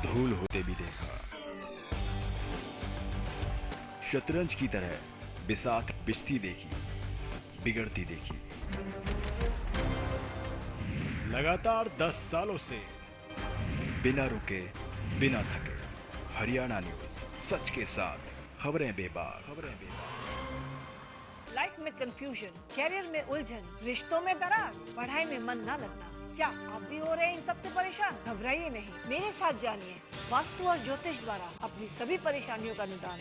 धूल होते भी देखा। शतरंज की तरह बिसात बिछती देखी, बिगड़ती देखी। लगातार 10 सालों से बिना रुके, बिना थके, हरियाणा न्यूज सच के साथ, खबरें बेबाक। लाइफ में कंफ्यूजन, कैरियर में उलझन, रिश्तों में दरार, पढ़ाई में मन न लगना, क्या आप भी हो रहे हैं इन सबसे परेशान? घबराइए नहीं, मेरे साथ जानिए वास्तु और ज्योतिष द्वारा अपनी सभी परेशानियों का निदान।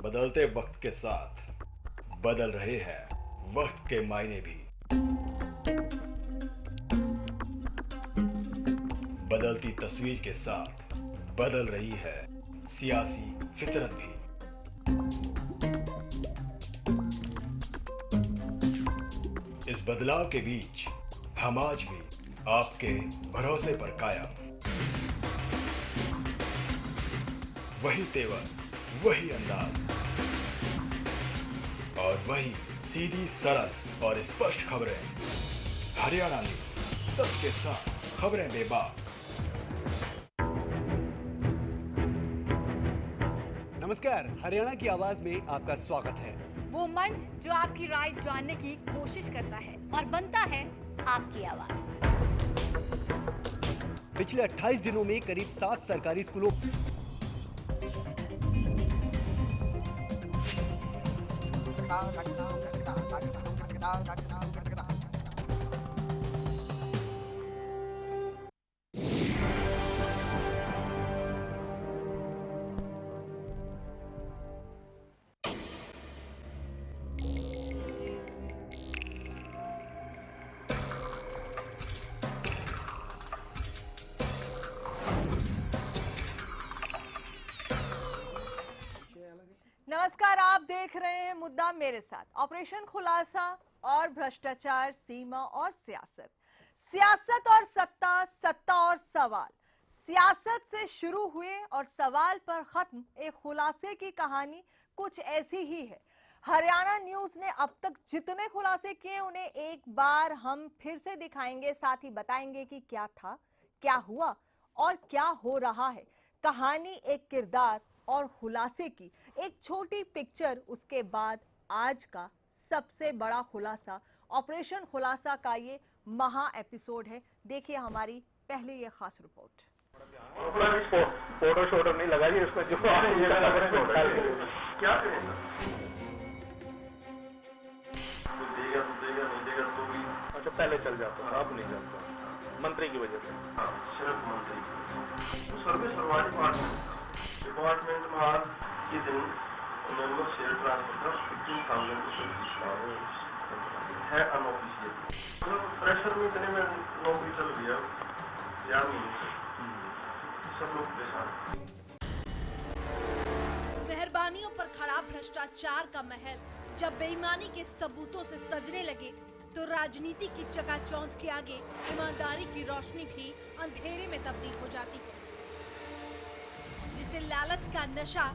बदलते वक्त के साथ बदल रहे हैं वक्त के मायने भी। बदलती तस्वीर के साथ बदल रही है सियासी फितरत भी। इस बदलाव के बीच हम आज भी आपके भरोसे पर कायम। वही तेवर, वही अंदाज और वही सीधी, सरल और स्पष्ट खबरें। हरियाणा न्यूज सच के साथ, खबरें बेबाक। नमस्कार, हरियाणा की आवाज में आपका स्वागत है। वो मंच जो आपकी राय जानने की कोशिश करता है और बनता है आपकी आवाज। पिछले 28 दिनों में करीब 7 सरकारी स्कूलों नमस्कार, आप देख रहे हैं मुद्दा मेरे साथ। ऑपरेशन खुलासा और भ्रष्टाचार, सीमा और सियासत, सियासत और सत्ता, सत्ता और सवाल। सियासत से शुरू हुए और सवाल पर खत्म एक खुलासे की कहानी कुछ ऐसी ही है। हरियाणा न्यूज ने अब तक जितने खुलासे किए उन्हें एक बार हम फिर से दिखाएंगे, साथ ही बताएंगे कि क्या था, क्या हुआ और क्या हो रहा है। कहानी एक किरदार और खुलासे की एक छोटी पिक्चर, उसके बाद आज का सबसे बड़ा खुलासा, ऑपरेशन खुलासा का ये महा एपिसोड है। देखिए हमारी पहली ये खास रिपोर्ट। फोटो शोटो नहीं लगाइए उसको, जो क्या अच्छा पहले चल जाता, अब नहीं जाता मंत्री की वजह से। सिर्फ मंत्री सर्विस डिपार्टमेंट में आज के दिन उन्होंने शेयर ट्रांसफर का 15,000 है अनऑफिशियल। प्रेशर में इतने में नौकरी चल गया यार, सब लोग परेशान। मेहरबानियों पर खड़ा भ्रष्टाचार का महल जब बेईमानी के सबूतों से सजने लगे तो राजनीति की चकाचौंध के आगे ईमानदारी की रोशनी भी अंधेरे में तब्दील हो जाती है, जिसे लालच का नशा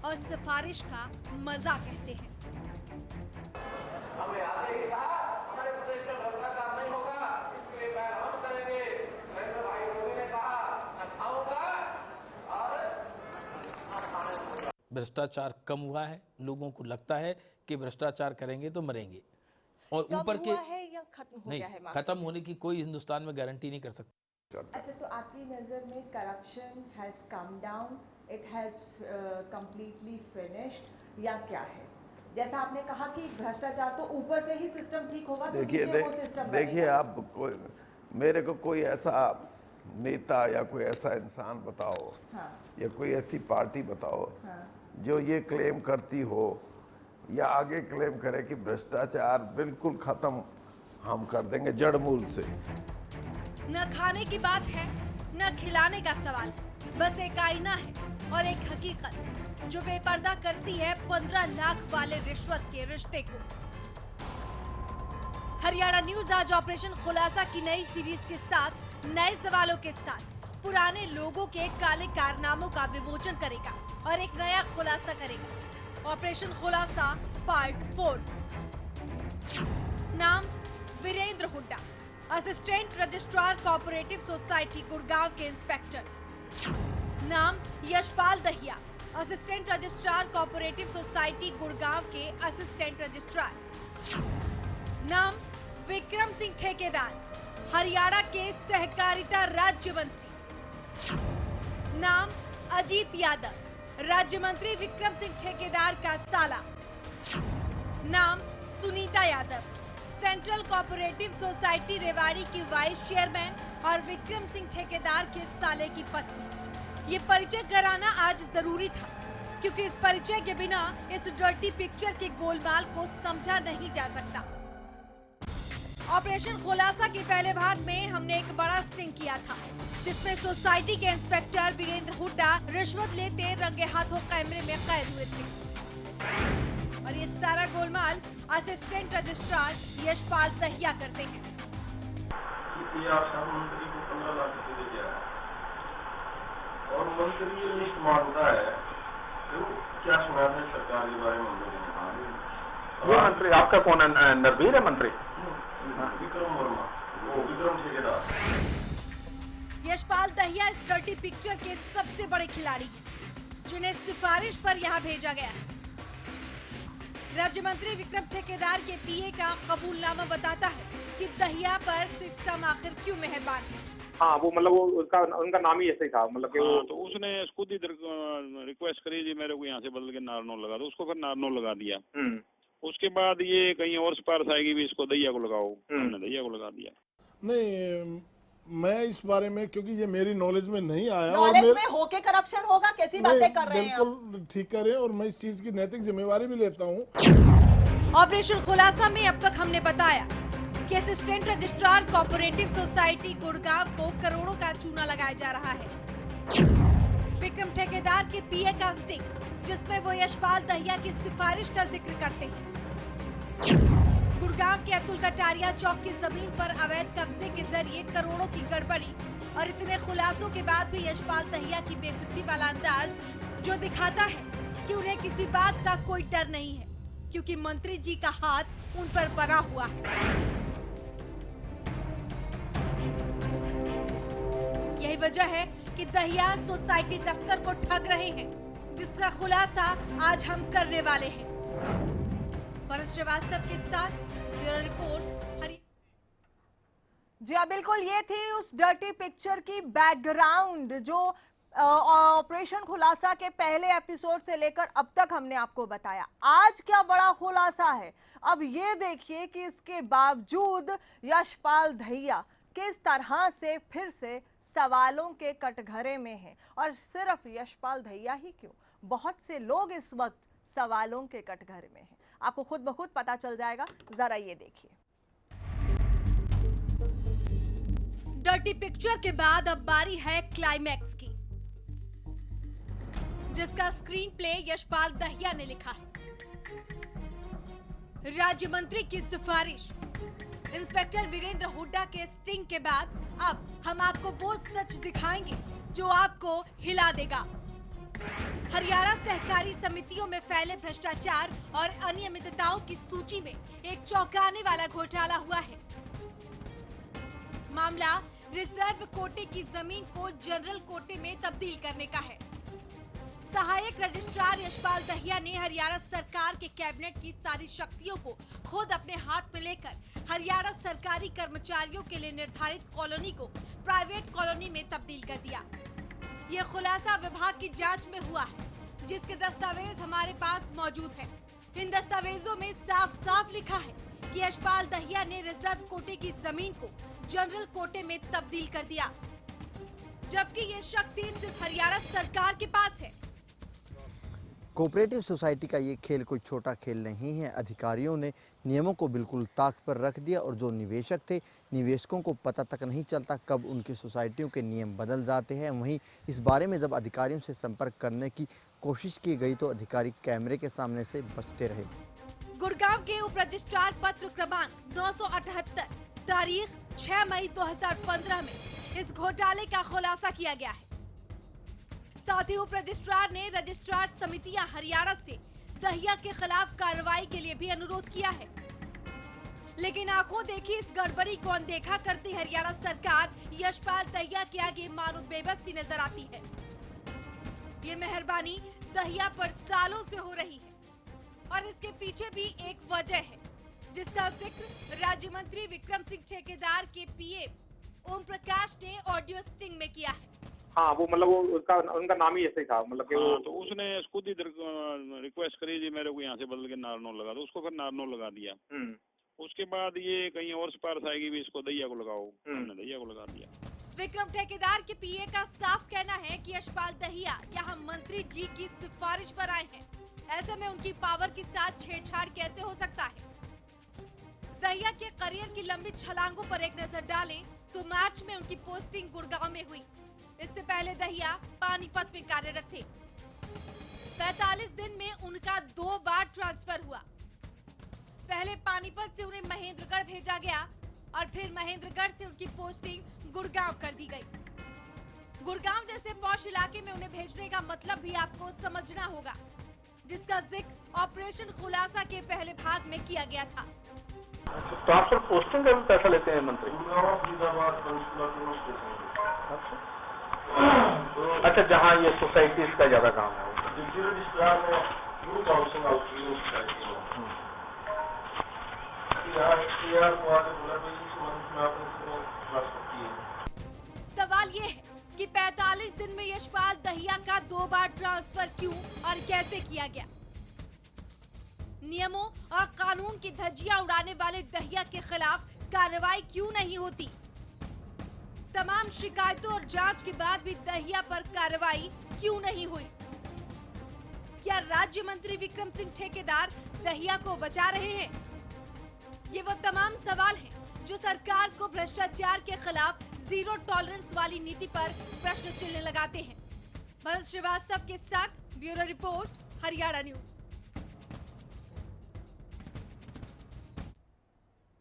और सिफारिश का मजा कहते हैं। भ्रष्टाचार कम हुआ है, लोगों को लगता है कि भ्रष्टाचार करेंगे तो मरेंगे, और ऊपर के है या खत्म हो नहीं, गया है? खत्म होने की कोई हिंदुस्तान में गारंटी नहीं कर सकता। अच्छा, तो आपकी नजर में corruption has come down, it has completely finished, या क्या है? जैसा आपने कहा कि भ्रष्टाचार तो ऊपर से ही सिस्टम ठीक होगा, तो नीचे वो सिस्टम देखिए आप मेरे को कोई ऐसा नेता या कोई ऐसा इंसान बताओ, हाँ, या कोई ऐसी पार्टी बताओ, हाँ, जो ये क्लेम करती हो या आगे क्लेम करे कि भ्रष्टाचार बिल्कुल खत्म हम कर देंगे जड़ मूल से। न खाने की बात है, न खिलाने का सवाल, बस एक आईना है और एक हकीकत जो बेपर्दा करती है 15 लाख वाले रिश्वत के रिश्ते को। हरियाणा न्यूज आज ऑपरेशन खुलासा की नई सीरीज के साथ, नए सवालों के साथ पुराने लोगों के काले कारनामों का विमोचन करेगा और एक नया खुलासा करेगा। ऑपरेशन खुलासा पार्ट 4। नाम Virender Hooda, assistant registrar cooperative society Gurgaon के इंस्पेक्टर। नाम Yashpal Dahiya, assistant registrar cooperative society Gurgaon के असिस्टेंट रजिस्ट्रार। नाम विक्रम सिंह ठेकेदार, हरियाणा के सहकारिता राज्य मंत्री। नाम अजीत यादव, राज्य मंत्री विक्रम सिंह ठेकेदार का साला। नाम Sunita Yadav, central cooperative society Rewari की वाइस चेयरमैन और विक्रम सिंह ठेकेदार के साले की पत्नी। ये परिचय कराना आज जरूरी था, क्योंकि इस परिचय के बिना इस डर्टी पिक्चर के गोलमाल को समझा नहीं जा सकता। ऑपरेशन खुलासा के पहले भाग में हमने एक बड़ा स्टिंग किया था, जिसमें सोसाइटी के इंस्पेक्टर वीरेंद्र हुड्डा रिश्वत लेते रंगे हाथों कैमरे में कैद हुए थे। और ये सारा गोलमाल असिस्टेंट रजिस्ट्रार यशपाल दहिया करते हैं। ये आशा मंत्री को 15 लाख रुपए दिया है और मंत्री ये लिस्ट मांगता है, तो क्या सुना है सरकार के बारे में? ये मंत्री आपका कौन है? नरवीर है मंत्री? विक्रम वर्मा, वो विक्रम ठेकेदार। यशपाल दहिया इस डर्टी पिक्चर के सबसे बड़े खिलाड़ी हैं, जिन्हें सिफारिश पर यहाँ भेजा गया है। राज्य मंत्री विक्रम ठेकेदार के पीए का कबूलनामा बताता है कि दहिया पर सिस्टम आखिर क्यों मेहरबान है। हाँ, वो मतलब वो उनका नाम ही ऐसे ही था, मतलब कि वो तो उसने खुद ही रिक्वेस्ट करी जी मेरे को यहाँ से बदल के नारनौल लगा दो, उसको फिर नारनौल लगा दिया। उसके बाद ये कहीं और सिफारिश आएगी भी इसको दहिया को लगाओ, हमने दहिया को लगा दिया। नहीं, मैं इस बारे में, क्योंकि ये मेरी नॉलेज में नहीं आया। नॉलेज में होके करप्शन होगा, कैसी बातें कर रहे हैं? बिल्कुल ठीक कर रहे हैं और मैं इस चीज की नैतिक जिम्मेवारी भी लेता हूँ। ऑपरेशन खुलासा में अब तक हमने बताया कि assistant registrar cooperative society Gurgaon को करोड़ों का चूना लगाया जा रहा है। विक्रम ठेकेदार के पीए का स्टिंग, जिसमें वो यशपाल दहिया की सिफारिश का जिक्र करते हैं। गुड़गांव के अतुल कटारिया चौक की जमीन पर अवैध कब्जे के जरिए करोड़ों की गड़बड़ी, और इतने खुलासों के बाद भी यशपाल दहिया की बेफिक्री वाला अंदाज, जो दिखाता है कि उन्हें किसी बात का कोई डर नहीं है, क्योंकि मंत्री जी का हाथ उन पर बना हुआ है। यही वजह है कि दहिया सोसाइटी दफ्तर को ठग रहे हैं, जिसका खुलासा आज हम करने वाले हैं। भरत श्रीवास्तव के साथ ब्यूरो रिपोर्ट। जी हाँ, बिल्कुल, ये थी उस डर्टी पिक्चर की बैकग्राउंड, जो ऑपरेशन खुलासा के पहले एपिसोड से लेकर अब तक हमने आपको बताया। आज क्या बड़ा खुलासा है, अब ये देखिए कि इसके बावजूद यशपाल दहिया किस तरह से फिर से सवालों के कटघरे में है। और सिर्फ यशपाल दहिया ही क्यों, बहुत से लोग इस वक्त सवालों के कटघरे में हैं। आपको खुद ब खुद पता चल जाएगा, जरा ये देखिए। डर्टी पिक्चर के बाद अब बारी है क्लाइमैक्स की, जिसका स्क्रीन प्ले यशपाल दहिया ने लिखा है। राज्य मंत्री की सिफारिश, इंस्पेक्टर वीरेंद्र हुड्डा के स्टिंग के बाद अब हम आपको वो सच दिखाएंगे जो आपको हिला देगा। हरियाणा सहकारी समितियों में फैले भ्रष्टाचार और अनियमितताओं की सूची में एक चौंकाने वाला घोटाला हुआ है। मामला रिजर्व कोटे की जमीन को जनरल कोटे में तब्दील करने का है। सहायक रजिस्ट्रार यशपाल दहिया ने हरियाणा सरकार के कैबिनेट की सारी शक्तियों को खुद अपने हाथ में लेकर हरियाणा सरकारी कर्मचारियों के लिए निर्धारित कॉलोनी को प्राइवेट कॉलोनी में तब्दील कर दिया। ये खुलासा विभाग की जांच में हुआ है, जिसके दस्तावेज हमारे पास मौजूद है। इन दस्तावेजों में साफ साफ लिखा है कि यशपाल दहिया ने रिजर्व कोटे की जमीन को जनरल कोटे में तब्दील कर दिया, जबकि ये शक्ति सिर्फ हरियाणा सरकार के पास है। कोऑपरेटिव सोसाइटी का ये खेल कोई छोटा खेल नहीं है। अधिकारियों ने नियमों को बिल्कुल ताक पर रख दिया और जो निवेशक थे, निवेशकों को पता तक नहीं चलता कब उनकी सोसाइटियों के नियम बदल जाते हैं। वहीं इस बारे में जब अधिकारियों से संपर्क करने की कोशिश की गई तो अधिकारी कैमरे के सामने से बचते रहे। गुड़गांव के उप रजिस्ट्रार पत्र क्रमांक 978 तारीख 6 मई 2015 में इस घोटाले का खुलासा किया गया है। साथ ही उप रजिस्ट्रार ने रजिस्ट्रार समितियां हरियाणा से दहिया के खिलाफ कार्रवाई के लिए भी अनुरोध किया है। लेकिन आंखों देखी इस गड़बड़ी को अनदेखा करती हरियाणा सरकार यशपाल दहिया के आगे मानो बेबस सी नजर आती है। ये मेहरबानी दहिया पर सालों से हो रही है और इसके पीछे भी एक वजह है जिसका जिक्र राज्य मंत्री विक्रम सिंह ठेकेदार के पीए ओम प्रकाश ने ऑडियो स्टिंग में किया है। हाँ, वो मतलब वो उनका नाम ही ऐसे ही था, मतलब कि हाँ, तो उसने खुद ही रिक्वेस्ट करी जी मेरे को यहाँ से बदल के नारनौल लगा दो, उसको फिर नारनौल लगा दिया। उसके बाद ये कहीं और सिफारिश आएगी भी इसको दहिया को लगाओ, हमने दहिया को लगा दिया। विक्रम ठेकेदार के पीए का साफ कहना है कि यशपाल दहिया यहाँ मंत्री जी की सिफारिश पर आए हैं। ऐसे में उनकी पावर के साथ छेड़छाड़ कैसे हो सकता है? दहिया के करियर की लंबी छलांगों पर एक नजर डालें तो मार्च में उनकी पोस्टिंग गुड़गांव में हुई। इससे पहले दहिया पानीपत में कार्यरत थे। 45 दिन में उनका 2 बार ट्रांसफर हुआ। पहले पानीपत से उन्हें महेंद्रगढ़ भेजा गया और फिर महेंद्रगढ़ से उनकी पोस्टिंग गुड़गांव कर दी गई। गुड़गांव जैसे पॉश इलाके में उन्हें भेजने का मतलब भी आपको समझना होगा, जिसका जिक्र ऑपरेशन खुलासा के पहले भाग में किया गया था। ट्रांसफर पोस्टिंग का भी पैसा लेते हैं मंत्री? अच्छा, जहाँ ये सोसाइटीज का ज्यादा काम है। सवाल ये है कि 45 दिन में यशपाल दहिया का 2 बार ट्रांसफर क्यों और कैसे किया गया? नियमों और कानून की धज्जियां उड़ाने वाले दहिया के खिलाफ कार्रवाई क्यों नहीं होती? तमाम शिकायतों और जांच के बाद भी दहिया पर कार्रवाई क्यों नहीं हुई? क्या राज्य मंत्री विक्रम सिंह ठेकेदार दहिया को बचा रहे हैं? ये वो तमाम सवाल हैं जो सरकार को भ्रष्टाचार के खिलाफ जीरो टॉलरेंस वाली नीति पर प्रश्न चिन्ह लगाते हैं। भरत श्रीवास्तव के साथ ब्यूरो रिपोर्ट, हरियाणा न्यूज।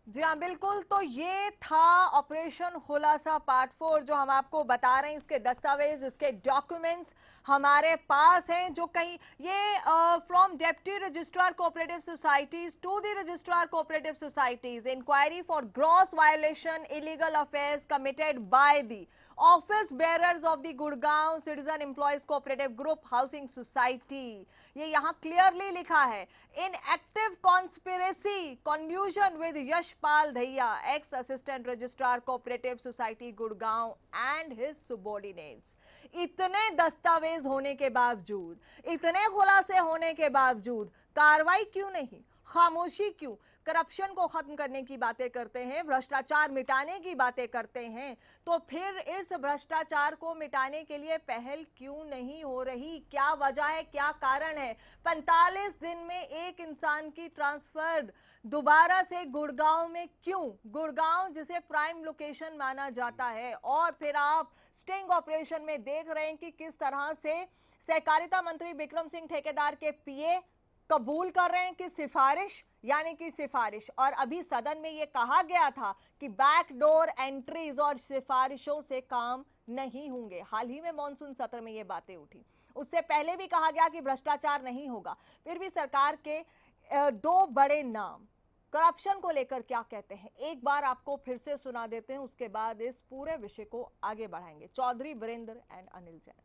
जी हाँ, बिल्कुल। तो ये था ऑपरेशन खुलासा पार्ट 4 जो हम आपको बता रहे हैं। इसके दस्तावेज, इसके डॉक्यूमेंट्स हमारे पास हैं, जो कहीं ये from deputy registrar cooperative societies to the registrar cooperative societies, inquiry for gross violation illegal affairs committed by the office bearers of the Gurgaon citizen employees cooperative group housing society. ये यहाँ क्लियरली लिखा है, in active conspiracy confusion with Yashpal Dahiya, ex assistant registrar cooperative society Gurgaon and his subordinates. इतने दस्तावेज होने के बावजूद, इतने खुलासे होने के बावजूद कार्रवाई क्यों नहीं? खामोशी क्यों? करप्शन को खत्म करने की बातें करते हैं, भ्रष्टाचार मिटाने की बातें करते हैं, तो फिर इस भ्रष्टाचार को मिटाने के लिए पहल क्यों नहीं हो रही? क्या वजह है, क्या कारण है? 45 दिन में एक इंसान की ट्रांसफर दोबारा से गुड़गांव में क्यों? गुड़गांव जिसे प्राइम लोकेशन माना जाता है, और फिर आप स्टिंग ऑपरेशन में देख रहे हैं कि किस तरह से सहकारिता मंत्री विक्रम सिंह ठेकेदार के पीए कबूल कर रहे हैं कि सिफारिश यानी कि सिफारिश। और अभी सदन में यह कहा गया था कि बैकडोर एंट्रीज और सिफारिशों से काम नहीं होंगे। हाल ही में मॉनसून सत्र में ये बातें उठी। उससे पहले भी कहा गया कि भ्रष्टाचार नहीं होगा। फिर भी सरकार के 2 बड़े नाम करप्शन को लेकर क्या कहते हैं, एक बार आपको फिर से सुना देते हैं, उसके बाद इस पूरे विषय को आगे बढ़ाएंगे। चौधरी वीरेंद्र एंड अनिल जैन।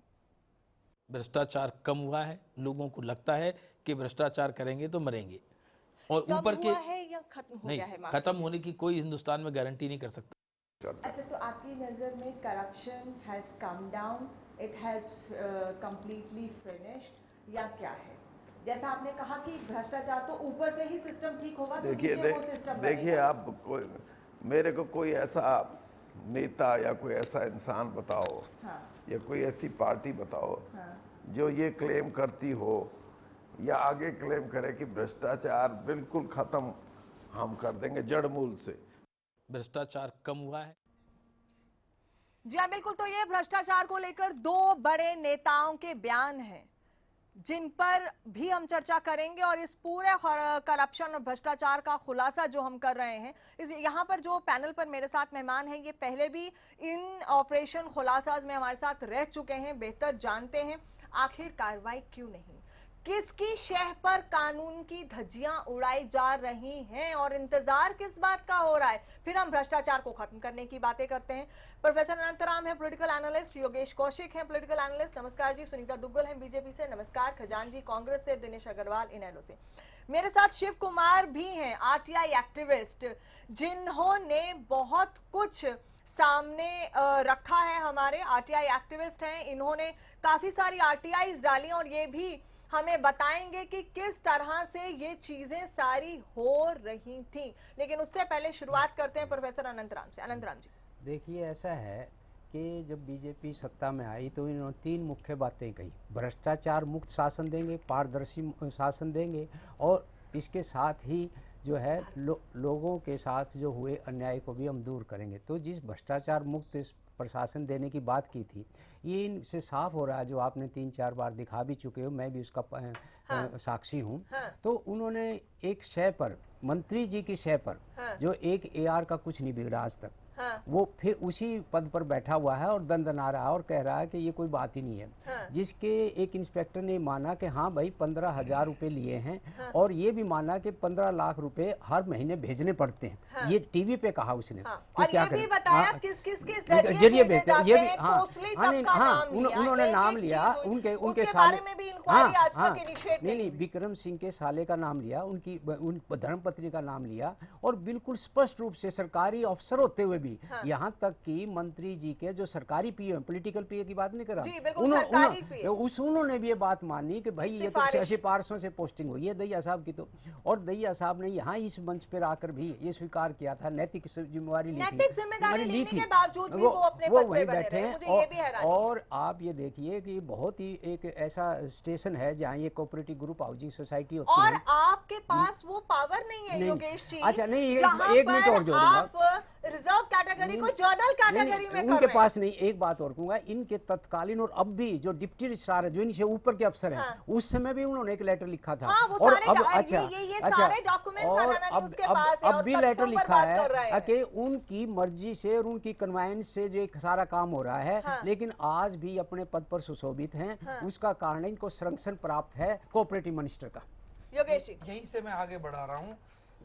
भ्रष्टाचार कम हुआ है, लोगों को लगता है कि भ्रष्टाचार करेंगे तो मरेंगे, और ऊपर के है या खत्म हो गया है? खत्म होने की कोई हिंदुस्तान में गारंटी नहीं कर सकता। अच्छा, तो आपकी नजर में corruption has come down, it has completely finished, या क्या है? जैसा आपने कहा कि भ्रष्टाचार तो ऊपर से ही सिस्टम ठीक होगा, तो देखिए आप मेरे को कोई ऐसा नेता या कोई ऐसा इंसान बताओ, हाँ, या कोई ऐसी पार्टी बताओ, हाँ, जो ये क्लेम करती हो या आगे क्लेम करे कि भ्रष्टाचार बिल्कुल खत्म हम कर देंगे जड़ मूल से। भ्रष्टाचार कम हुआ है। जी हाँ, बिल्कुल। तो ये भ्रष्टाचार को लेकर 2 बड़े नेताओं के बयान हैं जिन पर भी हम चर्चा करेंगे, और इस पूरे करप्शन और भ्रष्टाचार का खुलासा जो हम कर रहे हैं, इस यहाँ पर जो पैनल पर मेरे साथ मेहमान हैं, ये पहले भी इन ऑपरेशन खुलासाज में हमारे साथ रह चुके हैं, बेहतर जानते हैं आखिर कार्रवाई क्यों नहीं, किसकी शह पर कानून की धज्जियां उड़ाई जा रही हैं और इंतजार किस बात का हो रहा है? फिर हम भ्रष्टाचार को खत्म करने की बातें करते हैं। प्रोफेसर अनंतराम है पॉलिटिकल एनालिस्ट, योगेश कौशिक हैं पॉलिटिकल एनालिस्ट, नमस्कार जी। सुनीता दुग्गल हैं बीजेपी से, नमस्कार। खजानजी कांग्रेस से, दिनेश अग्रवाल इनेलो से। मेरे साथ शिव कुमार भी हैं, आरटीआई एक्टिविस्ट, जिन्होंने बहुत कुछ सामने रखा है। हमारे आरटीआई एक्टिविस्ट हैं, इन्होंने काफी सारी आरटीआईज डाली और ये भी हमें बताएंगे कि किस तरह से ये चीजें सारी हो रही थी। लेकिन उससे पहले शुरुआत करते हैं प्रोफेसर अनंतराम से। अनंतराम जी, देखिए ऐसा है कि जब बीजेपी सत्ता में आई तो इन्होंने 3 मुख्य बातें कही। भ्रष्टाचार मुक्त शासन देंगे, पारदर्शी शासन देंगे और इसके साथ ही जो है लोगों के साथ जो हुए अन्याय को भी हम दूर करेंगे। तो जिस भ्रष्टाचार मुक्त प्रशासन देने की बात की थी, ये इनसे साफ हो रहा है, जो आपने 3-4 बार दिखा भी चुके हो, मैं भी उसका साक्षी हूँ। तो उन्होंने एक शय पर, मंत्री जी की शय पर, जो एक AR का कुछ नहीं बिगड़ा आज तक, वो फिर उसी पद पर बैठा हुआ है और दंदना रहा है और कह रहा है कि ये कोई बात ही नहीं है। जिसके एक इंस्पेक्टर ने माना कि हाँ भाई 15,000 रुपए लिए हैं और ये भी माना कि 15 लाख रुपए हर महीने भेजने पड़ते हैं। ये टीवी पे कहा उसने। तो और क्या ये भी करें? बताया किस जरिए भेजे जाते हैं, कोसली तक का नाम लिया, उन्होंने नाम लिया, उनके साले में भी इंक्वायरी आज तक इनिशिएट नहीं, विक्रम सिंह के साले का नाम लिया, उनकी धर्मपत्नी का नाम लिया और बिल्कुल स्पष्ट रूप से सरकारी अफसर होते हुए भी, यहाँ तक कि मंत्री जी के जो सरकारी पीए, पॉलिटिकल पीए की बात नहीं कर रहा, उन्होंने भी ये बात मानी कि भाई ये तो सिफारिशों से पोस्टिंग हुई है दैया साहब की। तो और दैया साहब ने यहाँ इस मंच पर आकर भी ये स्वीकार किया था, नैतिक जिम्मेवारी ली थी, वो वहीं बैठे हैं। और आप ये देखिए कि बहुत ही एक ऐसा स्टेशन है जहाँ ये कोऑपरेटिव ग्रुप हाउसिंग सोसाइटी होती है, और आपके पास वो पावर नहीं है योगेश जी। अच्छा नहीं, एक मिनट और जोड़ूंगा, रिजर्व कैटेगरी को जर्नल कैटेगरी में उनके पास नहीं। एक बात और कहूंगा, इनके तत्कालीन और अब भी जो डिप्टी रजिस्ट्रार है, जो इनसे ऊपर के अफसर हैं, उस समय भी उन्होंने एक लेटर लिखा था। और अब अब भी लेटर लिखा है कि उनकी मर्जी से और उनकी कन्वायंस से जो सारा काम हो रहा है, लेकिन आज भी अपने पद पर सुशोभित हैं। उसका कारण इनको संरक्षण प्राप्त है कोऑपरेटिव मिनिस्टर का। योगेश जी, यहीं से मैं आगे बढ़ा रहा हूँ।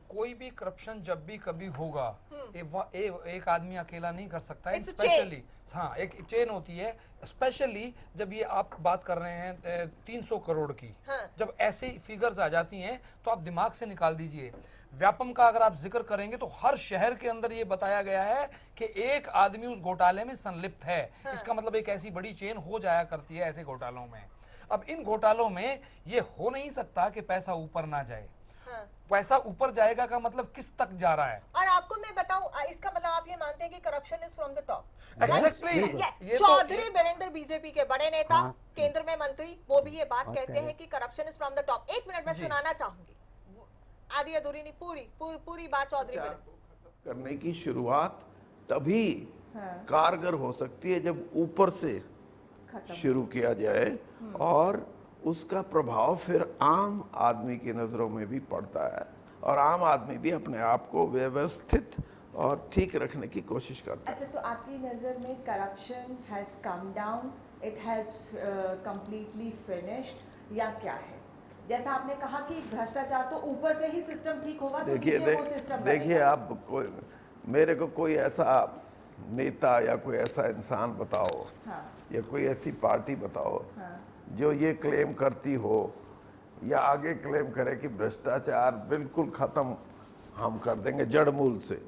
कोई भी करप्शन जब भी कभी होगा, एक आदमी अकेला नहीं कर सकता है। स्पेशली हाँ, एक चेन होती है। स्पेशली जब ये आप बात कर रहे हैं 300 करोड़ की, जब ऐसे फिगर्स आ जाती हैं तो आप दिमाग से निकाल दीजिए। व्यापम का अगर आप जिक्र करेंगे तो हर शहर के अंदर ये बताया गया है कि एक आदमी उस घोटाले में संलिप्त है। इसका मतलब एक ऐसी बड़ी चेन हो जाया करती है ऐसे घोटालों में। अब इन घोटालों में ये हो नहीं सकता कि पैसा ऊपर ना जाए। पैसा ऊपर जाएगा का मतलब किस तक जा रहा है। और आपको मैं बताऊं, इसका मतलब आप ये मानते हैं कि corruption is from the top. Exactly. Chaudhary Virender BJP के बड़े नेता, केंद्र में मंत्री, वो भी ये बात कहते हैं कि corruption is from the top. 1 minute में सुनाना चाहूंगी, आधी अधूरी नहीं, पूरी बात चौधरी करने की शुरुआत तभी कारगर हो सकती है जब ऊपर से शुरू किया जाए और उसका प्रभाव फिर आम आदमी की नज़रों में भी पड़ता है और आम आदमी भी अपने आप को व्यवस्थित और ठीक रखने की कोशिश करता है। अच्छा, तो आपकी नज़र में corruption has come down, it has completely finished, या क्या है? जैसा आपने कहा कि भ्रष्टाचार तो ऊपर से ही सिस्टम ठीक होगा, तो देखिए आप मेरे को कोई ऐसा नेता या कोई ऐसा इंसान बताओ, या कोई ऐसी पार्टी बताओ जो ये क्लेम करती हो या आगे क्लेम करे कि भ्रष्टाचार बिल्कुल खत्म हम कर देंगे जड़ मूल से।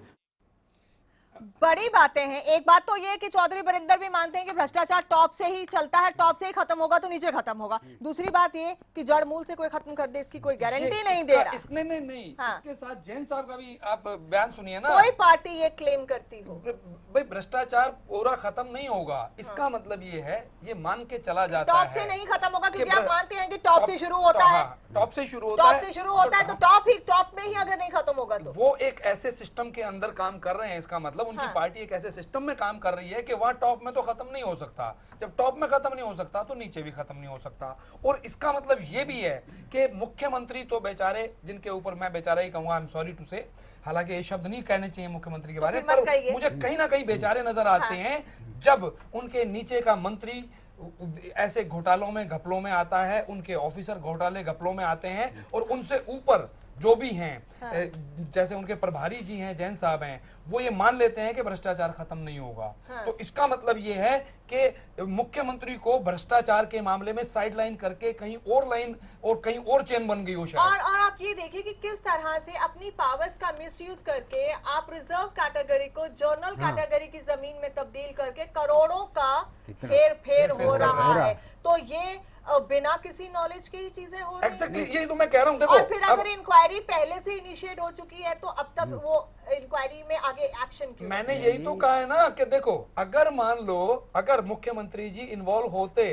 बड़ी बातें हैं। एक बात तो ये है कि चौधरी वीरेंद्र भी मानते हैं कि भ्रष्टाचार टॉप से ही चलता है, टॉप से ही खत्म होगा तो नीचे खत्म होगा। दूसरी बात ये कि जड़ मूल से कोई खत्म कर दे, इसकी कोई गारंटी नहीं दे रहा। नहीं। इसके साथ जैन साहब का भी आप बयान सुनिए ना। कोई पार्टी ये क्लेम करती हो भाई भ्रष्टाचार पूरा खत्म नहीं होगा, इसका मतलब ये है, ये मान के चला जाता है टॉप से नहीं खत्म होगा, क्योंकि आप मानते हैं कि टॉप से शुरू होता है। टॉप से शुरू होता है तो टॉप में ही अगर नहीं खत्म होगा तो वो एक ऐसे सिस्टम के अंदर काम कर रहे हैं। इसका मतलब उनकी पार्टी एक ऐसे सिस्टम में काम कर रही है कि वहां टॉप में तो खत्म नहीं हो सकता। जब टॉप में खत्म नहीं हो सकता तो नीचे भी खत्म नहीं हो सकता। और इसका मतलब ये भी है कि मुख्यमंत्री तो बेचारे, जिनके ऊपर मैं बेचारा ही कहूंगा, आई एम सॉरी टू से, हालांकि ये शब्द नहीं कहने चाहिए मुख्यमंत्री के बारे में, पर मुझे कहीं ना कहीं बेचारे नजर आते हैं जब उनके नीचे का मंत्री ऐसे घोटालों में घपलों में आता है, उनके ऑफिसर घोटाले घपलों में आते हैं, और उनसे ऊपर जो भी हैं, जैसे उनके प्रभारी जी हैं, जैन साहब हैं, वो ये मान लेते हैं कि भ्रष्टाचार खत्म नहीं होगा। तो इसका मतलब ये है कि मुख्यमंत्री को भ्रष्टाचार के मामले में साइडलाइन करके कहीं और लाइन और कहीं और चेन बन गई हो शायद। और आप ये देखिए कि किस तरह से अपनी पावर्स का मिसयूज करके आप रिजर्व कैटेगरी को जनरल कैटेगरी की जमीन में तब्दील करके करोड़ों का हेर फेर हो रहा है। तो ये बिना किसी नॉलेज के ही चीजें हो रही Exactly, यही तो मैं कह रहा हूँ। देखो, और फिर अगर इंक्वायरी पहले से इनिशिएट हो चुकी है तो अब तक वो इंक्वायरी में आगे एक्शन क्यों? मैंने यही तो कहा है ना कि देखो, अगर मान लो अगर मुख्यमंत्री जी इन्वॉल्व होते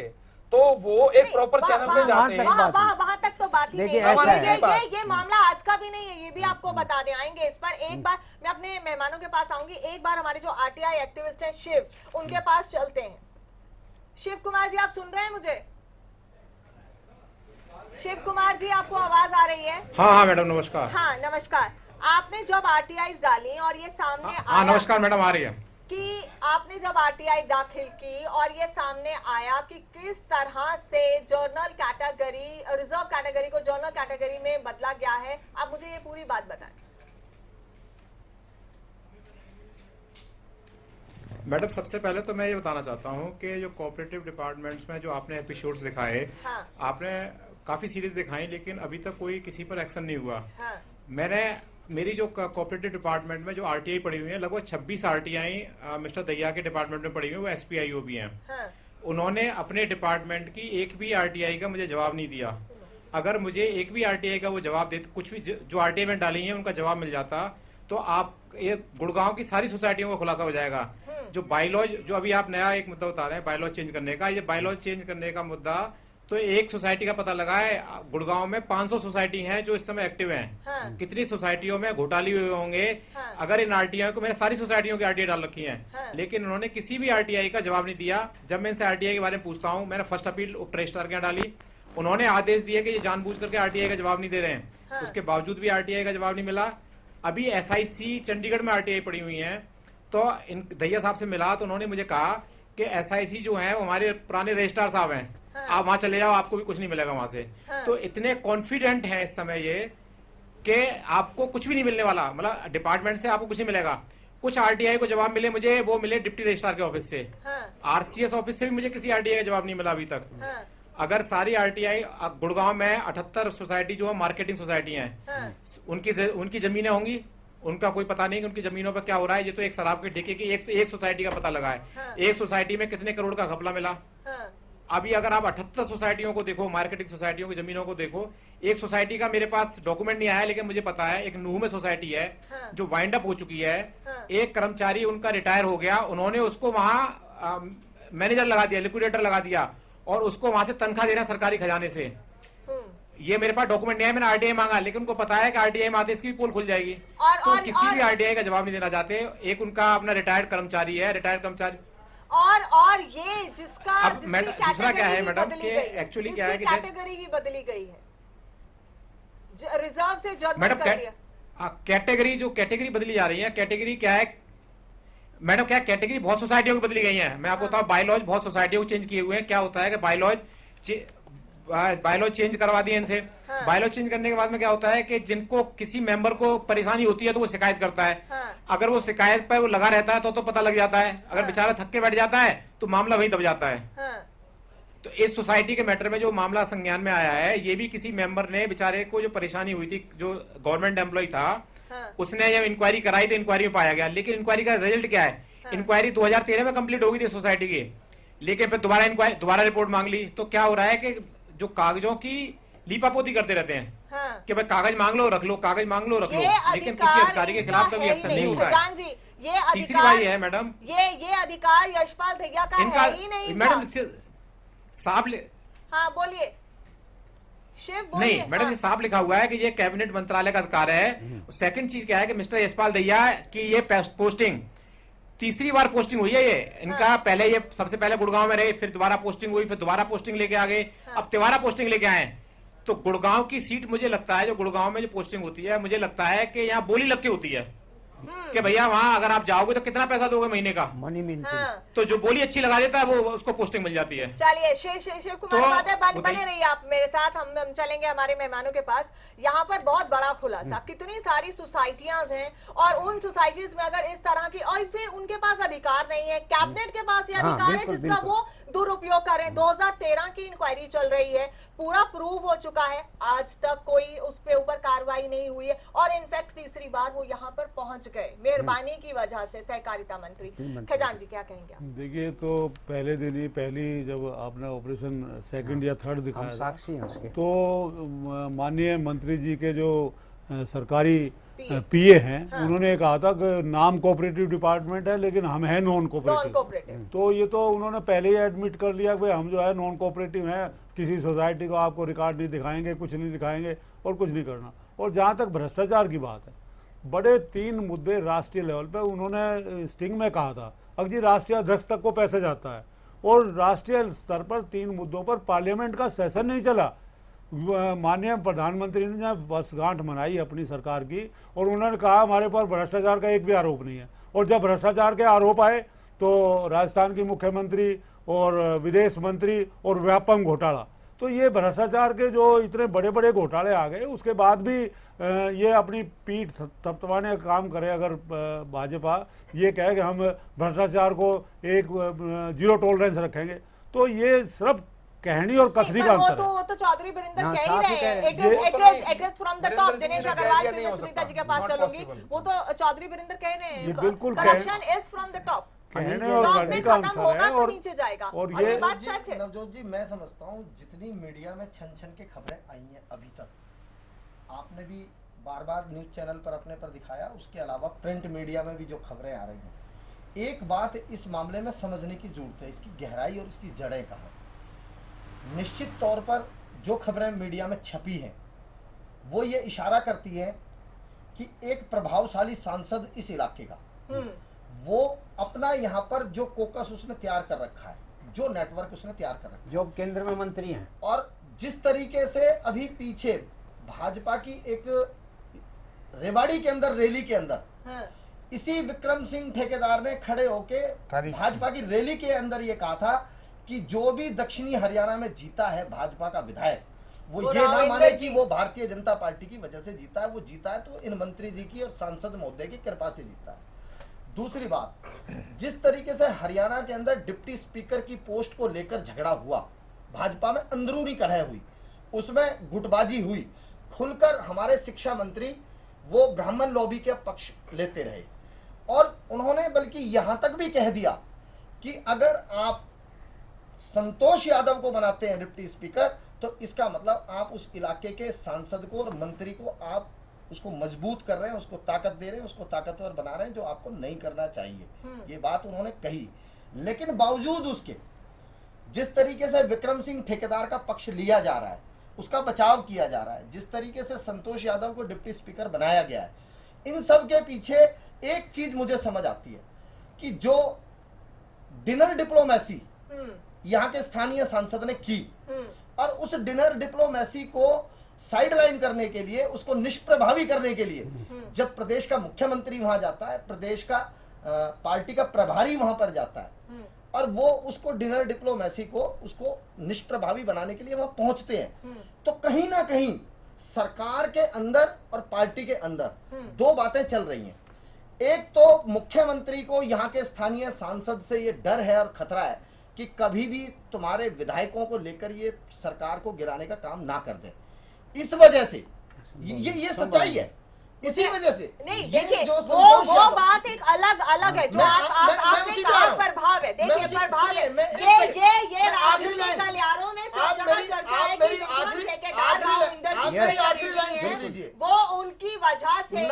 तो वो एक प्रॉपर चैनल पे जाते हैं। वहां तक तो बात ही नहीं है। ये मामला आज का भी नहीं है, ये भी आपको बता दें। आएंगे इस पर। एक बार मैं अपने मेहमानों के पास आऊंगी। एक बार हमारे जो आरटीआई एक्टिविस्ट हैं शिव, उनके पास चलते हैं। शिव कुमार जी, आप सुन रहे हैं मुझे? शिव कुमार जी, आपको आवाज आ रही है? हाँ मैडम, नमस्कार। हाँ नमस्कार। आपने जब आरटीआई डाली और ये सामने आया, नमस्कार मैडम, आ रही है कि आपने जब आरटीआई दाखिल की और ये सामने आया कि किस तरह से जर्नल कैटेगरी, रिजर्व कैटेगरी को जर्नल कैटेगरी में बदला गया है, आप मुझे ये पूरी बात बताएं। मैडम, सबसे पहले तो मैं ये बताना चाहता हूँ कि जो कोऑपरेटिव डिपार्टमेंट्स में जो आपने एपिसोड्स दिखाए, हाँ। आपने काफी सीरीज दिखाई, लेकिन अभी तक कोई किसी पर एक्शन नहीं हुआ। हाँ। मेरी जो कोऑपरेटिव डिपार्टमेंट में जो आरटीआई पड़ी हुई है, लगभग 26 आरटीआई मिस्टर दैया के डिपार्टमेंट में पड़ी हुई है, वो एसपीआईओ भी हैं। हाँ। उन्होंने अपने डिपार्टमेंट की एक भी आरटीआई का मुझे जवाब नहीं दिया। अगर मुझे एक भी आरटीआई का वो जवाब देते, कुछ भी जो आरटीआई में डाली है उनका जवाब मिल जाता, तो आप ये गुड़गांव की सारी सोसाइटियों का खुलासा हो जाएगा। जो बायलॉज, जो अभी आप नया एक मुद्दा बता रहे हैं बायलॉज चेंज करने का, ये बायलॉज चेंज करने का मुद्दा, तो एक सोसाइटी का पता लगा है। गुड़गांव में 500 सोसाइटी हैं जो इस समय एक्टिव हैं। हाँ। कितनी सोसाइटियों में घोटाले हुए होंगे। हाँ। अगर इन आरटीआई को, मैंने सारी सोसाइटियों की आरटीआई डाल रखी है। हाँ। लेकिन उन्होंने किसी भी आरटीआई का जवाब नहीं दिया। जब मैं इनसे आरटीआई के बारे में पूछता हूँ, मैंने फर्स्ट अपील उप रजिस्ट्रार के यहाँ डाली, उन्होंने आदेश दिए कि ये जानबूझ करके आरटीआई का जवाब नहीं दे रहे हैं। हाँ। उसके बावजूद भी आरटीआई का जवाब नहीं मिला। अभी एसआईसी चंडीगढ़ में आरटीआई पड़ी हुई है, तो इन दैया साहब से मिला तो उन्होंने मुझे कहा कि एसआईसी जो है वो हमारे पुराने रजिस्ट्रार साहब हैं। हाँ। आप वहां चले जाओ, आपको भी कुछ नहीं मिलेगा वहां से। हाँ। तो इतने कॉन्फिडेंट हैं इस समय ये कि आपको कुछ भी नहीं मिलने वाला, मतलब डिपार्टमेंट से आपको कुछ नहीं मिलेगा। कुछ आरटीआई को जवाब मिले मुझे, वो मिले डिप्टी रजिस्ट्रार के ऑफिस से। हाँ। आरसीएस ऑफिस से भी मुझे किसी आरटीआई का जवाब नहीं मिला अभी तक। हाँ। अगर सारी आरटीआई, गुड़गांव में 78 सोसाइटी जो है मार्केटिंग सोसाइटी है, हाँ। उनकी जमीनें होंगी, उनका कोई पता नहीं कि उनकी जमीनों पर क्या हो रहा है। ये तो एक शराब के ठेके की एक सोसाइटी का पता लगा है। हाँ। एक सोसाइटी में कितने करोड़ का घपला मिला। हाँ। अभी अगर आप 78 सोसाइटियों को देखो, मार्केटिंग सोसाइटियों की जमीनों को देखो, एक सोसाइटी का मेरे पास डॉक्यूमेंट नहीं आया, लेकिन मुझे पता है एक नूह में सोसाइटी है। हाँ। जो वाइंड अप हो चुकी है। हाँ। एक कर्मचारी उनका रिटायर हो गया, उन्होंने उसको वहां मैनेजर लगा दिया, लिक्विडेटर लगा दिया, और उसको वहां से तनख्वाह देना सरकारी खजाने से। ये मेरे पास डॉक्यूमेंट नहीं है, मैंने आरटीआई मांगा, लेकिन उनको पता है कि आरटीआई में आते इसकी भी पोल खुल जाएगी। तो किसी भी आरटीआई का जवाब नहीं देना चाहते। एक उनका अपना रिटायर्ड कर्मचारी है, रिटायर्ड कर्मचारी। और ये जिसका दूसरा क्या है मैडम कि एक्चुअली क्या है कि कैटेगरी ही बदली गई है, रिजर्व से जर्नल कर दिया। कैटेगरी, जो कैटेगरी बदली जा रही है, कैटेगरी क्या है मैडम, क्या कैटेगरी बहुत सोसाइटियों की बदली गई है। मैं आपको बताऊं, बायलॉज बहुत सोसाइटियों को चेंज किए हुए हैं। क्या होता है कि बायलॉज चेंज करवा दिए इनसे। हाँ। बायलॉज चेंज करने के बाद में क्या होता है कि जिनको किसी मेंबर को परेशानी होती है तो वो शिकायत करता है। हाँ। अगर वो शिकायत पर वो लगा रहता है तो पता लग जाता है। अगर बेचारा थक के बैठ जाता है तो मामला वहीं दब जाता है। हाँ। तो इस सोसाइटी के मैटर में जो मामला संज्ञान में आया है, ये भी किसी मेंबर ने, बेचारे को जो परेशानी हुई थी, जो गवर्नमेंट एम्प्लॉय था, उसने जब इंक्वायरी कराई तो इंक्वायरी में पाया गया। लेकिन इंक्वायरी का रिजल्ट क्या है? इंक्वायरी 2013 में कंप्लीट हो गई थी सोसाइटी की, लेकिन फिर दोबारा रिपोर्ट मांग ली। तो क्या हो रहा है कि जो कागजों की लीपापोती करते रहते हैं। हाँ। कि भाई कागज मांग लो रख लो, कागज मांग लो रख लो, लेकिन किसी अधिकारी के खिलाफ कभी एक्शन नहीं होता है। जी, ये तीसरी बात ये है मैडम, ये अधिकार यशपाल दैया का है ही नहीं मैडम। साफ हाँ बोलिए शिव, बोलिए। नहीं मैडम, ये साफ लिखा हुआ है कि ये कैबिनेट मंत्रालय का अधिकार है। सेकंड चीज क्या है कि मिस्टर यशपाल दैया की ये पोस्टिंग तीसरी बार पोस्टिंग हुई है। ये इनका हाँ। पहले ये सबसे पहले गुड़गांव में रहे, फिर दोबारा पोस्टिंग हुई, फिर दोबारा पोस्टिंग लेके आ गए। हाँ। अब तिवारा पोस्टिंग लेके आए। तो गुड़गांव की सीट, मुझे लगता है जो गुड़गांव में जो पोस्टिंग होती है, मुझे लगता है कि यहाँ बोली लग के होती है। कि भैया वहाँ अगर आप जाओगे तो कितना पैसा दोगे महीने का, मनी मिलती है। तो जो बोली अच्छी लगा देता है वो उसको पोस्टिंग मिल जाती है। चलिए शिव कुमार बने रहिए आप मेरे साथ, हम चलेंगे हमारे मेहमानों के पास। यहाँ पर बहुत बड़ा खुलासा, कितनी सारी सोसाइटियां हैं और उन सोसाइटीज में अगर इस तरह की, और फिर उनके पास अधिकार नहीं है, कैबिनेट के पास ये अधिकार है जिसका वो दुरुपयोग कर रहे हैं। 2013 की इंक्वायरी चल रही है, पूरा प्रूव हो चुका है, आज तक कोई उस पे ऊपर कार्रवाई नहीं हुई है और इनफैक्ट तीसरी बार वो यहाँ पर पहुंच गए मेहरबानी की वजह से सहकारिता मंत्री। खजान जी क्या कहेंगे आप? देखिए, तो पहले दिन ही पहली जब आपने ऑपरेशन सेकंड या थर्ड दिखाया साक्षी हैं उसके, तो माननीय मंत्री जी के जो सरकारी पीए हैं, उन्होंने कहा था कि नाम कोऑपरेटिव डिपार्टमेंट है लेकिन हम हैं नॉन कोऑपरेटिव। तो ये तो उन्होंने पहले ही एडमिट कर लिया कि हम जो है नॉन कोऑपरेटिव हैं, किसी सोसाइटी को आपको रिकॉर्ड नहीं दिखाएंगे, कुछ नहीं दिखाएंगे और कुछ नहीं करना। और जहाँ तक भ्रष्टाचार की बात है, बड़े 3 मुद्दे राष्ट्रीय लेवल पे उन्होंने स्टिंग में कहा था। अब जी राष्ट्रीय अध्यक्ष तक को पैसे जाता है और राष्ट्रीय स्तर पर 3 मुद्दों पर पार्लियामेंट का सेशन नहीं चला। माननीय प्रधानमंत्री ने वर्षगांठ मनाई अपनी सरकार की और उन्होंने कहा हमारे पर भ्रष्टाचार का एक भी आरोप नहीं है। और जब भ्रष्टाचार के आरोप आए तो राजस्थान की मुख्यमंत्री और विदेश मंत्री और व्यापम घोटाला, तो ये भ्रष्टाचार के जो इतने बड़े बड़े घोटाले आ गए, उसके बाद भी ये अपनी पीठ थपथपाने का काम करे। अगर भाजपा ये कहे कि हम भ्रष्टाचार को एक 0 टॉलरेंस रखेंगे, तो ये सिर्फ कहनी और कथनी का अंतर है। वो तो चौधरी वीरेंद्र कह ही रहे हैं, it is from the top. Dinesh Agarwal, फिर मैं सुनीता जी के पास चलूंगी। वो तो चौधरी वीरेंद्र कह रहे हैं corruption is from the top, top में खत्म होगा तो नीचे जाएगा, और ये बात सच है। नवजोत जी, मैं समझता हूँ जितनी मीडिया में छन छन के खबरें आई हैं अभी तक, आपने भी बार बार न्यूज चैनल पर अपने पर दिखाया, उसके अलावा प्रिंट मीडिया में भी जो खबरें आ रही हैं, एक बात इस मामले में समझने की जरूरत है, इसकी गहराई और इसकी जड़ें कहाँ। निश्चित तौर पर जो खबरें मीडिया में छपी हैं वो ये इशारा करती हैं कि एक प्रभावशाली सांसद इस इलाके का, वो अपना यहाँ पर जो कोकस उसने तैयार कर रखा है, जो नेटवर्क उसने तैयार कर रखा है, जो केंद्र में मंत्री हैं, और जिस तरीके से अभी पीछे भाजपा की एक रेवाड़ी के अंदर रैली के अंदर इसी विक्रम सिंह ठेकेदार ने खड़े होके भाजपा की रैली के अंदर ये कहा था कि जो भी दक्षिणी हरियाणा में जीता है भाजपा का विधायक, वो ये ना माने कि वो भारतीय जनता पार्टी की वजह से जीता है, वो जीता है तो इन मंत्री जी की और सांसद महोदय की कृपा से जीता है। दूसरी बात, जिस तरीके से हरियाणा के अंदर डिप्टी स्पीकर की पोस्ट को लेकर झगड़ा हुआ, भाजपा में अंदरूनी कलह हुई, उसमें गुटबाजी हुई, खुलकर हमारे शिक्षा मंत्री वो ब्राह्मण लॉबी के पक्ष लेते रहे और उन्होंने बल्कि यहां तक भी कह दिया कि अगर आप संतोष यादव को बनाते हैं डिप्टी स्पीकर तो इसका मतलब आप उस इलाके के सांसद को और मंत्री को आप उसको मजबूत कर रहे हैं, उसको ताकत दे रहे हैं, उसको ताकतवर बना रहे हैं, जो आपको नहीं करना चाहिए। ये बात उन्होंने कही, लेकिन बावजूद उसके जिस तरीके से विक्रम सिंह ठेकेदार का पक्ष लिया जा रहा है, उसका बचाव किया जा रहा है, जिस तरीके से संतोष यादव को डिप्टी स्पीकर बनाया गया है, इन सब के पीछे एक चीज मुझे समझ आती है कि जो डिनर डिप्लोमेसी यहाँ के स्थानीय सांसद ने की और उस डिनर डिप्लोमेसी को साइडलाइन करने के लिए, उसको निष्प्रभावी करने के लिए जब प्रदेश का मुख्यमंत्री वहां जाता है, प्रदेश का पार्टी का प्रभारी वहां पर जाता है और वो उसको डिनर डिप्लोमेसी को उसको निष्प्रभावी बनाने के लिए वहां पहुंचते हैं, तो कहीं ना कहीं सरकार के अंदर और पार्टी के अंदर दो बातें चल रही हैं। एक तो मुख्यमंत्री को यहाँ के स्थानीय सांसद से ये डर है और खतरा है कि कभी भी तुम्हारे विधायकों को लेकर ये सरकार को गिराने का काम ना कर दे। इस वजह से ये सच्चाई है, इसी वजह से नहीं। देखिए वो बात एक अलग है जो आपने कहा प्रभाव है। देखिए प्रभाव है, ये राजनीतिक गलियारों में सब जगह चर्चा है कि ठेकेदार वो उनकी वजह से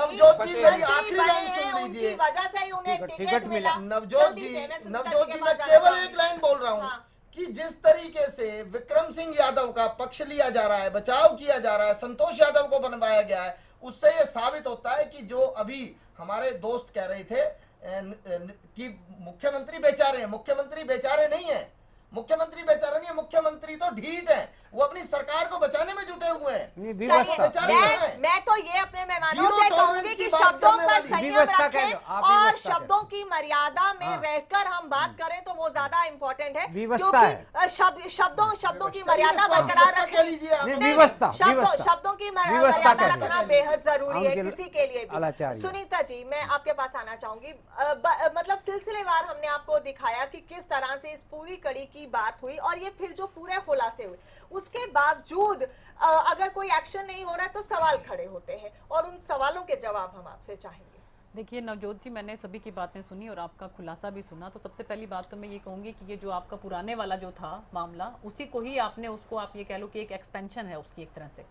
उनकी वजह से उन्हें टिकट मिला। नवजोत जी मैं केवल एक लाइन बोल रहा हूँ कि जिस तरीके से विक्रम सिंह यादव का पक्ष लिया जा रहा है, बचाव किया जा रहा है, संतोष यादव को बनवाया गया है, उससे ये साबित होता है कि जो अभी हमारे दोस्त कह रहे थे कि मुख्यमंत्री बेचारे हैं, मुख्यमंत्री बेचारे नहीं है, मुख्यमंत्री बेचारा नहीं है, मुख्यमंत्री तो ढीठ है, वो अपनी सरकार को बचाने में जुटे हुए हैं। मैं तो ये अपने मेहमानों से कहूंगी कि शब्दों पर संयम रखें और शब्दों की मर्यादा में रहकर हम बात करें तो वो ज्यादा इंपॉर्टेंट है, क्योंकि शब्दों की मर्यादा बरकरार रखना, शब्दों की मर्यादा रखना बेहद जरूरी है किसी के लिए भी। सुनीता जी, मैं आपके पास आना चाहूंगी। मतलब सिलसिलेवार हमने आपको दिखाया कि किस तरह से इस पूरी कड़ी की बात हुई और ये फिर जो पूरे खुलासे हुए, उसके बावजूद अगर कोई एक्शन नहीं हो रहा है तो सवाल खड़े होते हैं और उन सवालों के जवाब हम आपसे चाहेंगे। देखिए नवजोत जी, मैंने सभी की बातें सुनी और आपका खुलासा भी सुना। तो सबसे पहली बात तो मैं ये कहूंगी कि ये जो आपका पुराने वाला जो था मामला, उसी को ही आपने, उसको आप ये कह लो कि एक एक्सपेंशन है उसकी एक तरह से।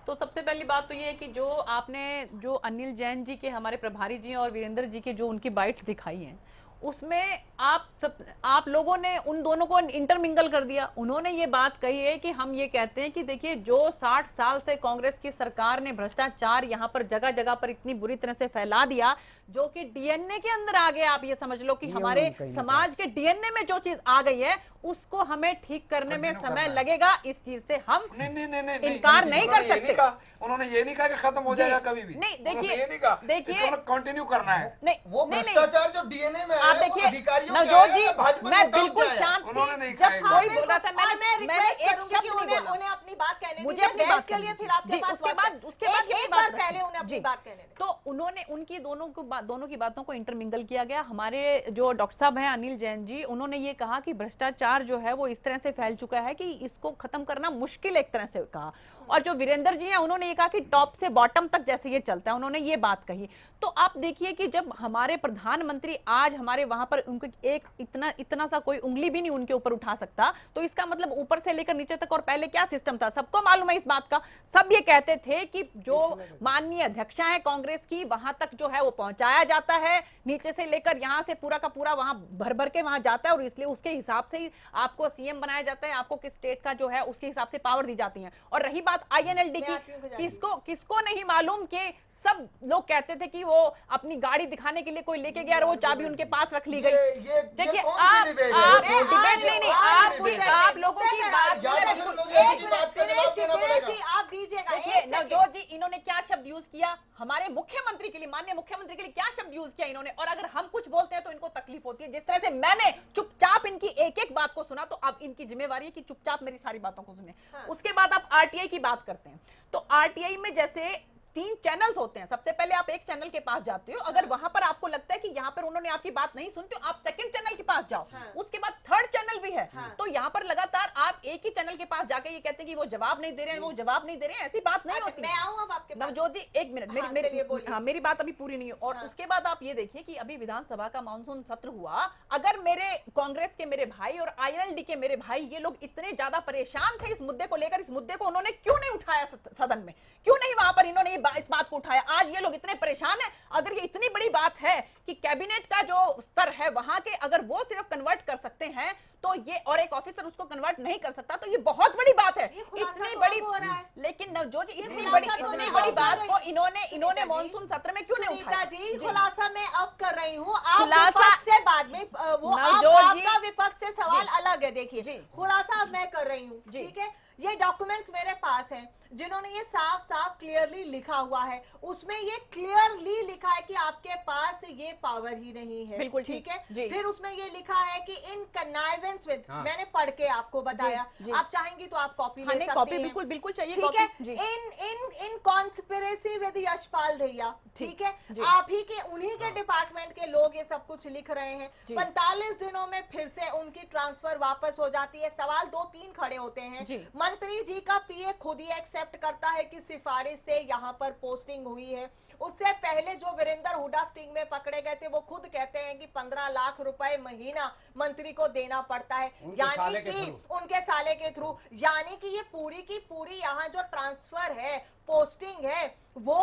तो सबसे पहली बात तो ये है कि जो आपने जो अनिल जैन जी के, हमारे प्रभारी जी और वीरेंद्र जी के जो उनकी बाइट्स दिखाई हैं, उसमें आप लोगों ने उन दोनों को इंटरमिंगल कर दिया। उन्होंने ये बात कही है कि हम ये कहते हैं कि देखिए, जो 60 साल से कांग्रेस की सरकार ने भ्रष्टाचार यहाँ पर जगह जगह पर इतनी बुरी तरह से फैला दिया, जो कि डीएनए के अंदर आ गया। आप ये समझ लो कि हमारे समाज के डीएनए में जो चीज आ गई है उसको हमें ठीक करने में समय लगेगा। इस चीज से हम इनकार नहीं कर सकते। उन्होंने ये नहीं कहा कि खत्म हो जाएगा कभी भी। नहीं, देखिए देखिए कंटिन्यू करना है। नहीं, वो भ्रष्टाचार जो डीएनए में आप देखिए नवजोत जी, मैं बिल्कुल शांत थी जब कोई बोल रहा था। मैंने एक शब्द नहीं बोला। उन्हें अपनी बात कहने मुझे अपनी बात के लिए फिर आपके पास उसके बाद एक बार पहले उन्हें अपनी बात कहने दें। तो उन्होंने उनकी दोनों की बातों को इंटरमिंगल किया गया। हमारे जो डॉक्टर साहब हैं अनिल जैन जी, उन्होंने ये कहा कि भ्रष्टाचार जो है वो इस तरह से फैल चुका है कि इसको खत्म करना मुश्किल, एक तरह से कहा। और जो वीरेंद्र जी हैं, उन्होंने ये कहा कि टॉप से बॉटम तक जैसे ये चलता है, उन्होंने ये बात कही। तो आप देखिए कि जब हमारे प्रधानमंत्री आज हमारे वहां पर, उनको एक इतना सा कोई उंगली भी नहीं उनके ऊपर उठा सकता, तो इसका मतलब ऊपर से लेकर नीचे तक और पहले क्या सिस्टम था, सबको मालूम है इस बात का। सब ये कहते थे कि जो माननीय अध्यक्षा है कांग्रेस की, वहां तक जो है वो पहुंचाया जाता है, नीचे से लेकर यहां से पूरा का पूरा वहां भर भर के वहां जाता है, और इसलिए उसके हिसाब से ही आपको सीएम बनाया जाता है, आपको किस स्टेट का जो है उसके हिसाब से पावर दी जाती है। और रही बात आईएनएलडी की, किसको नहीं मालूम कि सब लोग कहते थे कि वो अपनी गाड़ी दिखाने के लिए कोई लेके गया और वो चाबी उनके पास रख ली गई। देखिए आप डिबेट नहीं, आप लोगों की बात आप दीजिएगा। देखिए नवजोत जी, इन्होंने क्या शब्द यूज किया हमारे मुख्यमंत्री के लिए, माननीय मुख्यमंत्री के लिए क्या शब्द यूज किया इन्होंने, और अगर हम कुछ बोलते हैं तो इनको तकलीफ होती है। जिस तरह से मैंने चुपचाप इनकी एक एक बात को सुना, तो अब इनकी जिम्मेवारी है कि चुपचाप मेरी सारी बातों को सुने। उसके बाद आप आरटीआई की बात करते हैं, तो आरटीआई में जैसे 3 चैनल्स होते हैं। सबसे पहले आप एक चैनल के पास जाते हो, अगर वहां पर आपको लगता है कि यहाँ पर उन्होंने आपकी बात नहीं सुनी, तो आप सेकंड चैनल के पास जाओ। उसके बाद 3rd चैनल भी है। तो यहाँ पर लगातार आप एक ही चैनल के पास जाके ये कहते हैं कि वो जवाब नहीं दे रहे हैं, वो जवाब नहीं दे रहे हैं, ऐसी बात नहीं होती। मैं आऊं अब आपके पास। नवजोत जी एक मिनट, मेरी बात अभी पूरी नहीं हो। और उसके बाद आप ये देखिए कि अभी विधानसभा का मानसून सत्र हुआ, अगर मेरे कांग्रेस के मेरे भाई और आईएनएलडी के मेरे भाई, ये लोग इतने ज्यादा परेशान थे इस मुद्दे को लेकर, इस मुद्दे को उन्होंने क्यों नहीं उठाया सदन में, क्यों नहीं वहां पर इन्होंने इस बात को उठाया। आज ये लोग इतने परेशान हैं। अगर ये इतनी बड़ी बात है कि कैबिनेट का जो स्तर है वहां के, अगर वो सिर्फ कन्वर्ट कर सकते हैं तो ये, और एक ऑफिसर उसको कन्वर्ट नहीं कर सकता, तो ये बहुत बड़ी बात है। इतनी बड़ी, लेकिन नवजोत जी इतनी बड़ी बात को इन्होंने मानसून सत्र में क्यों नहीं उठाया? जी खुलासा मैं अब कर रही हूँ, आप विपक्ष से बाद में, वो आपका विपक्ष से सवाल अलग है। देखिए खुलासा अब मैं कर रही हूँ, ठीक है। ये डॉक्यूमेंट्स मेरे पास हैं जिन्होंने ये साफ साफ क्लियरली लिखा हुआ है, उसमें ये क्लियरली लिखा है कि आपके पास ये पावर ही नहीं है, बिल्कुल ठीक है। फिर उसमें ये लिखा है कि इन कन्नाइवेंस विद, मैंने पढ़ के आपको बताया, आप चाहेंगी तो आप कॉपी ले सकती हैं, बिल्कुल चाहिए, ठीक है। इन कॉन्स्पिरेसी विद यशपाल दहिया, ठीक है। आप ही के, उन्हीं के डिपार्टमेंट के लोग ये सब कुछ लिख रहे हैं। 45 दिनों में फिर से उनकी ट्रांसफर वापस हो जाती है। सवाल 2-3 खड़े होते हैं। मंत्री जी का पीए खुद ही एक्सेप्ट करता है कि सिफारिश से यहाँ पर पोस्टिंग हुई है। उससे पहले जो वीरेंद्र हुड्डा स्टिंग में पकड़े गए थे, वो खुद कहते हैं कि 15 लाख रुपए महीना मंत्री को देना पड़ता है, यानी कि उनके साले के थ्रू। यानी कि ये पूरी की पूरी यहाँ जो ट्रांसफर है, पोस्टिंग है, वो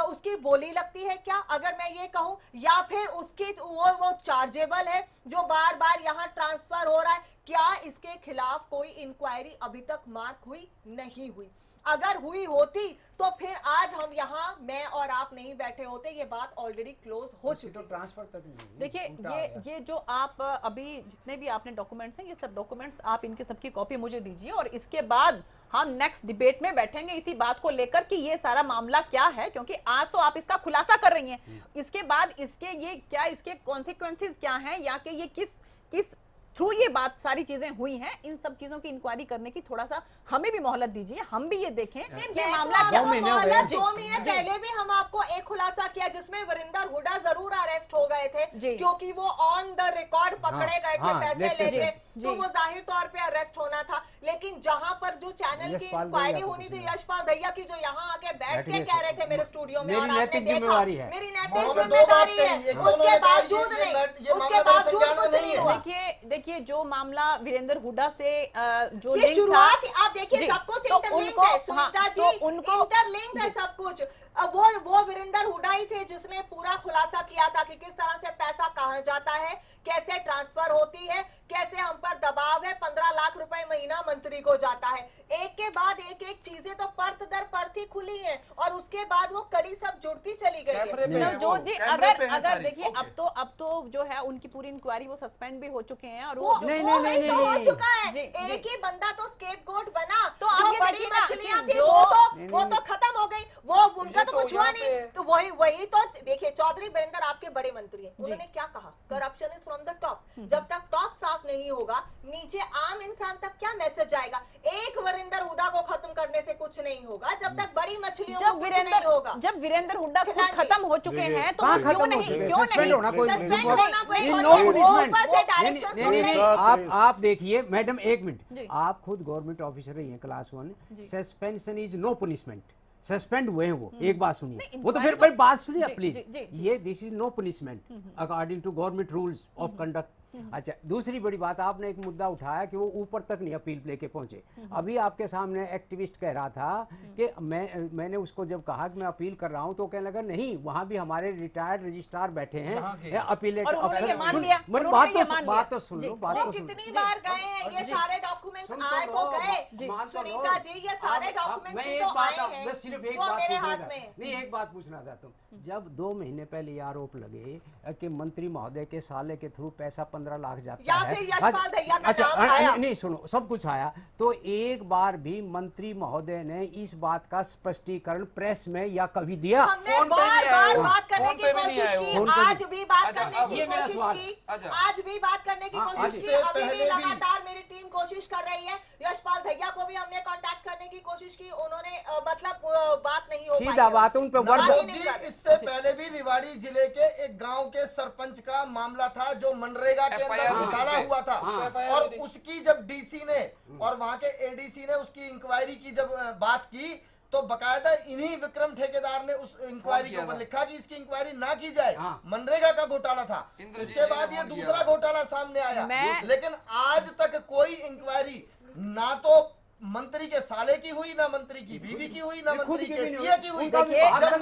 उसकी बोली लगती है क्या, अगर मैं ये कहूं, या फिर उसकी वो चार्जेबल है जो बार बार यहाँ ट्रांसफर हो रहा है? क्या इसके खिलाफ कोई इंक्वायरी अभी तक मार्क हुई? नहीं हुई। अगर हुई होती तो फिर आज हम यहाँ, मैं और आप नहीं बैठे होते, ये बात ऑलरेडी क्लोज हो चुकी। तो ट्रांसफर तक नहीं। देखिए ये जो आप अभी जितने भी आपने डॉक्यूमेंट्स हैं, ये सब डॉक्यूमेंट्स आप इनके सबकी कॉपी मुझे दीजिए, और इसके बाद हम नेक्स्ट डिबेट में बैठेंगे इसी बात को लेकर कि ये सारा मामला क्या है, क्योंकि आज तो आप इसका खुलासा कर रही हैं, इसके बाद इसके कॉन्सिक्वेंसेस क्या हैं, या कि ये किस थ्रू ये बात सारी चीजें हुई हैं, इन सब चीजों की इंक्वायरी करने की थोड़ा सा हमें भी मोहलत दीजिए, हम भी ये देखें कि मामला क्या। 2 महीने पहले भी हम आपको एक खुलासा किया जिसमें वरिंदर हुड्डा जरूर अरेस्ट हो गए थे क्योंकि वो ऑन द रिकॉर्ड पकड़े गए थे पैसे लेके, तो वो जाहिर तौर पे अरेस्ट होना था। लेकिन जहां पर जो चैनल की इंक्वायरी होनी थी, यशपाल दहिया की, जो यहाँ आके बैठ के कह रहे थे मेरे स्टूडियो में, और आपने देखा मेरी नैतिक जिम्मेदारी है, उसके बावजूद नहीं, उसके बावजूद कुछ नहीं हुआ। देखिए जो मामला वीरेंद्र हुड्डा से जो ये शुरुआत, आप देखिए सब कुछ इंटरलिंक्ड है सुनीता जी, इंटरलिंक्ड है सब कुछ। अब वो वीरेंद्र हुड्डा ही थे जिसने पूरा खुलासा किया था कि किस तरह से पैसा कहां जाता है, कैसे ट्रांसफर होती है, कैसे हम पर दबाव है, 15 लाख रुपए महीना मंत्री को जाता है। एक के बाद एक चीजें तो परत दर परत ही खुली हैं और उसके बाद वो कड़ी सब जुड़ती चली गई है। नवजोत जी अगर देखिए अब तो जो है उनकी पूरी इंक्वायरी वो सस्पेंड भी हो चुके हैं, और वो नहीं हो चुका है। एक ही बंदा तो स्केपगोट बना, तो जो बड़ी मछलियां थी वो तो खत्म हो गई, वो उनका तो कुछ हुआ नहीं। तो वही तो देखिए, चौधरी वीरेंद्र आपके बड़े मंत्री हैं, उन्होंने क्या कहा, corruption is from the top. जब तक टॉप साफ नहीं होगा, नीचे आम इंसान तक क्या मैसेज जाएगा? एक वीरेंद्र हुड्डा को खत्म करने से कुछ नहीं होगा जब तक बड़ी मछलियों को कुछ नहीं होगा। जब वीरेंद्र हुड्डा खुद खत्म हो चुके हैं तो क्यों नहीं आप देखिए मैडम, एक मिनट, आप खुद गवर्नमेंट ऑफिसर रही हैं class 1, suspension is no punishment. Suspend हुए हैं वो, एक बात सुनिए, वो तो फिर बात सुनिए प्लीज, ये this is no punishment according to government rules of conduct. अच्छा, दूसरी बड़ी बात, आपने एक मुद्दा उठाया कि वो ऊपर तक नहीं अपील लेके पहुंचे। अभी आपके सामने एक्टिविस्ट कह रहा था कि मैंने उसको जब कहा कि मैं अपील कर रहा हूं तो कहने लगा नहीं, वहां भी हमारे रिटायर्ड रजिस्ट्रार बैठे हैं, अपीलेट। बात तो सुन लो, बात तो कितनी बार गए हैं ये सारे डॉक्यूमेंट्स आए तो गए सुनीता जी, ये सारे डॉक्यूमेंट्स भी तो आए हैं, सिर्फ एक जो मेरे हाथ में। नहीं, एक बात पूछना चाहता हूँ, जब 2 महीने पहले ये आरोप लगे कि मंत्री महोदय के साले के थ्रू पैसा 15 लाख जाता है, फिर यशपाल दहिया का नाम आया। नहीं सुनो, सब कुछ आया, तो एक बार भी मंत्री महोदय ने इस बात का स्पष्टीकरण प्रेस में या कभी दिया? हमने बार बात करने की कोशिश की, आज भी बात करने की कोशिश की, आज भी बात करने की कोशिश की, अभी भी लगातार मेरी टीम कोशिश कर रही है। यशपाल दहिया को भी हमने कांटेक्ट करने की कोशिश की, उन्होंने मतलब बात नहीं हो पाई। सीधा बात उन पे इससे पहले भी रेवाड़ी जिले के एक गांव के सरपंच का मामला था जो मनरेगा के अंदर घोटाला हुआ था, और उसकी जब डीसी ने और वहां के एडीसी ने उसकी इंक्वायरी की जब बात की तो बकायदा इन्हीं विक्रम ठेकेदार ने उस इंक्वायरी के ऊपर लिखा कि इसकी इंक्वायरी ना की जाए, मनरेगा का घोटाला था। उसके बाद ये दूसरा घोटाला सामने आया, लेकिन आज तक कोई इंक्वायरी ना तो मंत्री के साले की हुई, ना मंत्री की बीवी की हुई, ना मंत्री के पीए की हुई। जब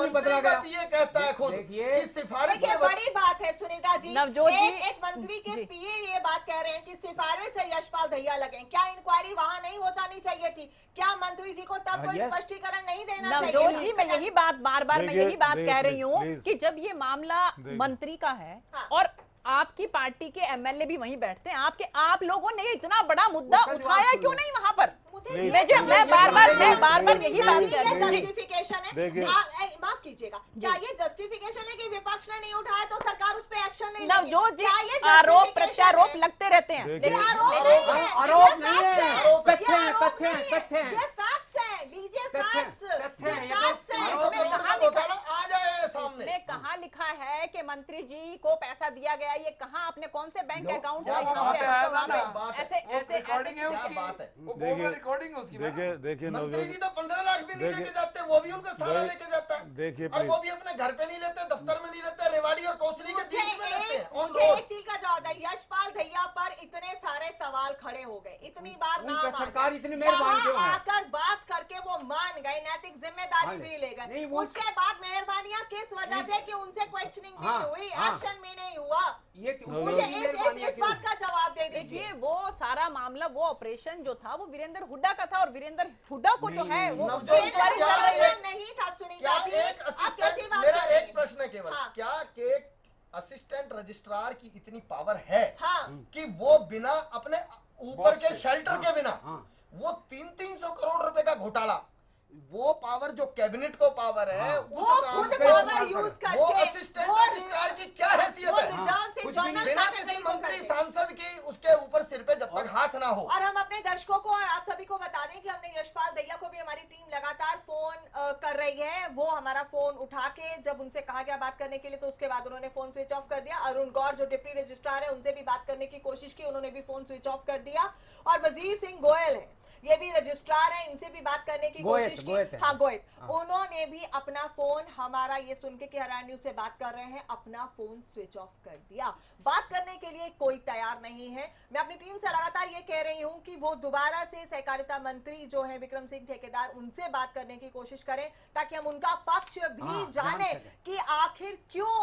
मंत्री का पीए कहता है खुद कि सिफारिश, ये बड़ी बात है सुनीता जी, एक मंत्री के पीए ये बात कह रहे हैं कि सिफारिश से यशपाल दहिया लगे। क्या इंक्वायरी वहां नहीं हो जानी चाहिए थी? क्या मंत्री जी को तब कोई स्पष्टीकरण नहीं देना चाहिए? नवजोत जी, मैं यही बात बार मैं यही बात कह रही हूँ कि जब ये मामला मंत्री का है और आपकी पार्टी के एमएलए भी वहीं बैठते हैं, आप लोगों ने इतना बड़ा मुद्दा उठाया क्यों नहीं वहां पर? मैं बार बार यही बात कर रही हूँ। जस्टिफिकेशन है, माफ कीजिएगा, क्या ये जस्टिफिकेशन है कि विपक्ष ने नहीं उठाया तो सरकार उस पर एक्शन नहीं लेगी? नवजोत जी, आरोप प्रत्यारोप लगते रहते हैं, आरोप नहीं है, तथ्य है, ये फैक्ट्स हैं, लीजिए फैक्ट्स आ जाए सामने। कहाँ लिखा है कि मंत्री जी को पैसा दिया गया? ये कहाँ, आपने कौन से बैंक अकाउंट देखिए मंत्री जी तो 15 लाख भी नहीं लेके जाते, वो भी उनका सारा लेके जाता है। देखिए और वो भी अपने घर पे नहीं लेते, दफ्तर में नहीं लेते, रेवाड़ी और कौसली के बीच में लेते हैं। मुझे एक चीज का जवाब है, यशपाल दहिया पर इतने सारे सवाल खड़े हो गए, इतनी बार नाम सरकार इतनी मेहरबान क्यों है? आकर बात करके वो मान गए, नैतिक जिम्मेदारी भी ले गए। उसके बाद मेहरबानियां किस वजह से कि उनसे क्वेश्चनिंग नहीं हुई, एक्शन भी नहीं हुआ? मुझे इस बात का जवाब दे दीजिए। वो सारा मामला, वो ऑपरेशन जो था वो वीरेंद्र हुड्डा का था, और वीरेंद्र हुड्डा को जो है वो नहीं था सुनीता जी। मेरा एक प्रश्न है केवल, क्या एक असिस्टेंट रजिस्ट्रार की इतनी पावर है कि वो बिना अपने ऊपर के शेल्टर के बिना वो 300 करोड़ रुपए का घोटाला, वो पावर जो कैबिनेट को पावर है, वो खुद पावर यूज करके, वो असिस्टेंट रजिस्ट्रार की क्या हैसियत है? रिजर्व से जर्नल बिना किसी मंत्री सांसद की उसके ऊपर सिर पे जब तक हाथ ना हो। और हम अपने दर्शकों को और आप सभी को बता दें कि हमने यशपाल दहिया को भी, हमारी टीम लगातार फोन कर रही है, वो हमारा फोन उठा के जब उनसे कहा गया बात करने के लिए तो उसके बाद उन्होंने फोन स्विच ऑफ कर दिया। अरुण गौर जो डिप्टी रजिस्ट्रार है उनसे भी बात करने की कोशिश की, उन्होंने भी फोन स्विच ऑफ कर दिया। और वजीर सिंह गोयल है, ये भी रजिस्ट्रार है, इनसे भी बात करने की कोशिश की। हाँ गोयत, उन्होंने भी अपना फोन, हमारा ये सुन के कि हरियाणा न्यूज से बात कर रहे हैं, अपना फोन स्विच ऑफ कर दिया। बात करने के लिए कोई तैयार नहीं है। मैं अपनी टीम से लगातार ये कह रही हूं कि वो दोबारा से सहकारिता मंत्री जो है विक्रम सिंह ठेकेदार, उनसे बात करने की कोशिश करें ताकि हम उनका पक्ष भी जाने कि आखिर क्यों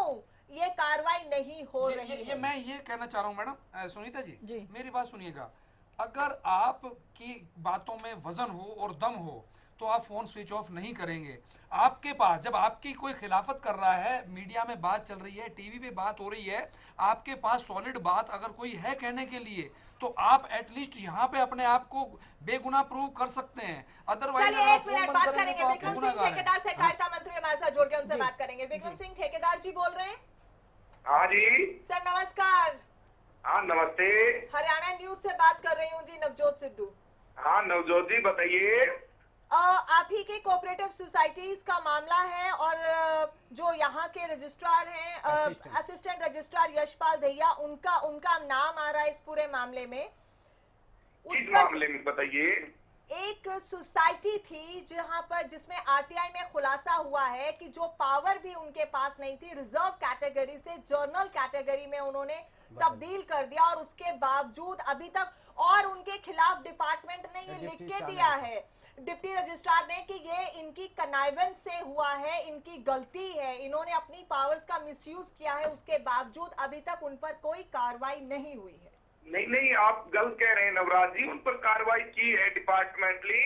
ये कार्रवाई नहीं हो रही है। मैं ये कहना चाह रहा हूँ मैडम सुनीता जी, मेरी बात सुनिएगा। अगर आपकी बातों में वजन हो और दम हो तो आप फोन स्विच ऑफ नहीं करेंगे। आपके पास जब आपकी कोई खिलाफत कर रहा है, मीडिया में बात चल रही है, टीवी पे बात हो रही है, आपके पास सॉलिड बात अगर कोई है कहने के लिए तो आप एटलीस्ट यहाँ पे अपने आप को बेगुनाह प्रूव कर सकते हैं। अदरवाइज एक मिनट बात करेंगे, विक्रम सिंह ठेकेदार सहकारिता मंत्री हमारे साथ जुड़ के उनसे बात करेंगे। विक्रम सिंह ठेकेदार जी बोल रहे हैं? हाँ जी सर नमस्कार। हाँ नमस्ते, हरियाणा न्यूज से बात कर रही हूँ जी, नवजोत सिद्धू। हाँ नवजोत जी बताइए। आप ही के कोऑपरेटिव सोसाइटीज का मामला है और जो यहाँ के रजिस्ट्रार हैं, असिस्टेंट रजिस्ट्रार यशपाल दहिया, उनका नाम आ रहा है इस पूरे मामले में। इस मामले में बताइए। एक सोसाइटी थी जहां पर, जिसमें आरटीआई में खुलासा हुआ है कि जो पावर भी उनके पास नहीं थी, रिजर्व कैटेगरी से जर्नल कैटेगरी में उन्होंने तब्दील कर दिया और उसके बावजूद अभी तक, और उनके खिलाफ डिपार्टमेंट ने ये लिख के दिया है डिप्टी रजिस्ट्रार ने कि ये इनकी कनाइवेंस से हुआ है, इनकी गलती है, इन्होंने अपनी पावर्स का मिसयूज किया है, उसके बावजूद अभी तक उन पर कोई कार्रवाई नहीं हुई है। नहीं आप गलत कह रहे हैं नवराज जी, उन पर कार्रवाई की है डिपार्टमेंटली।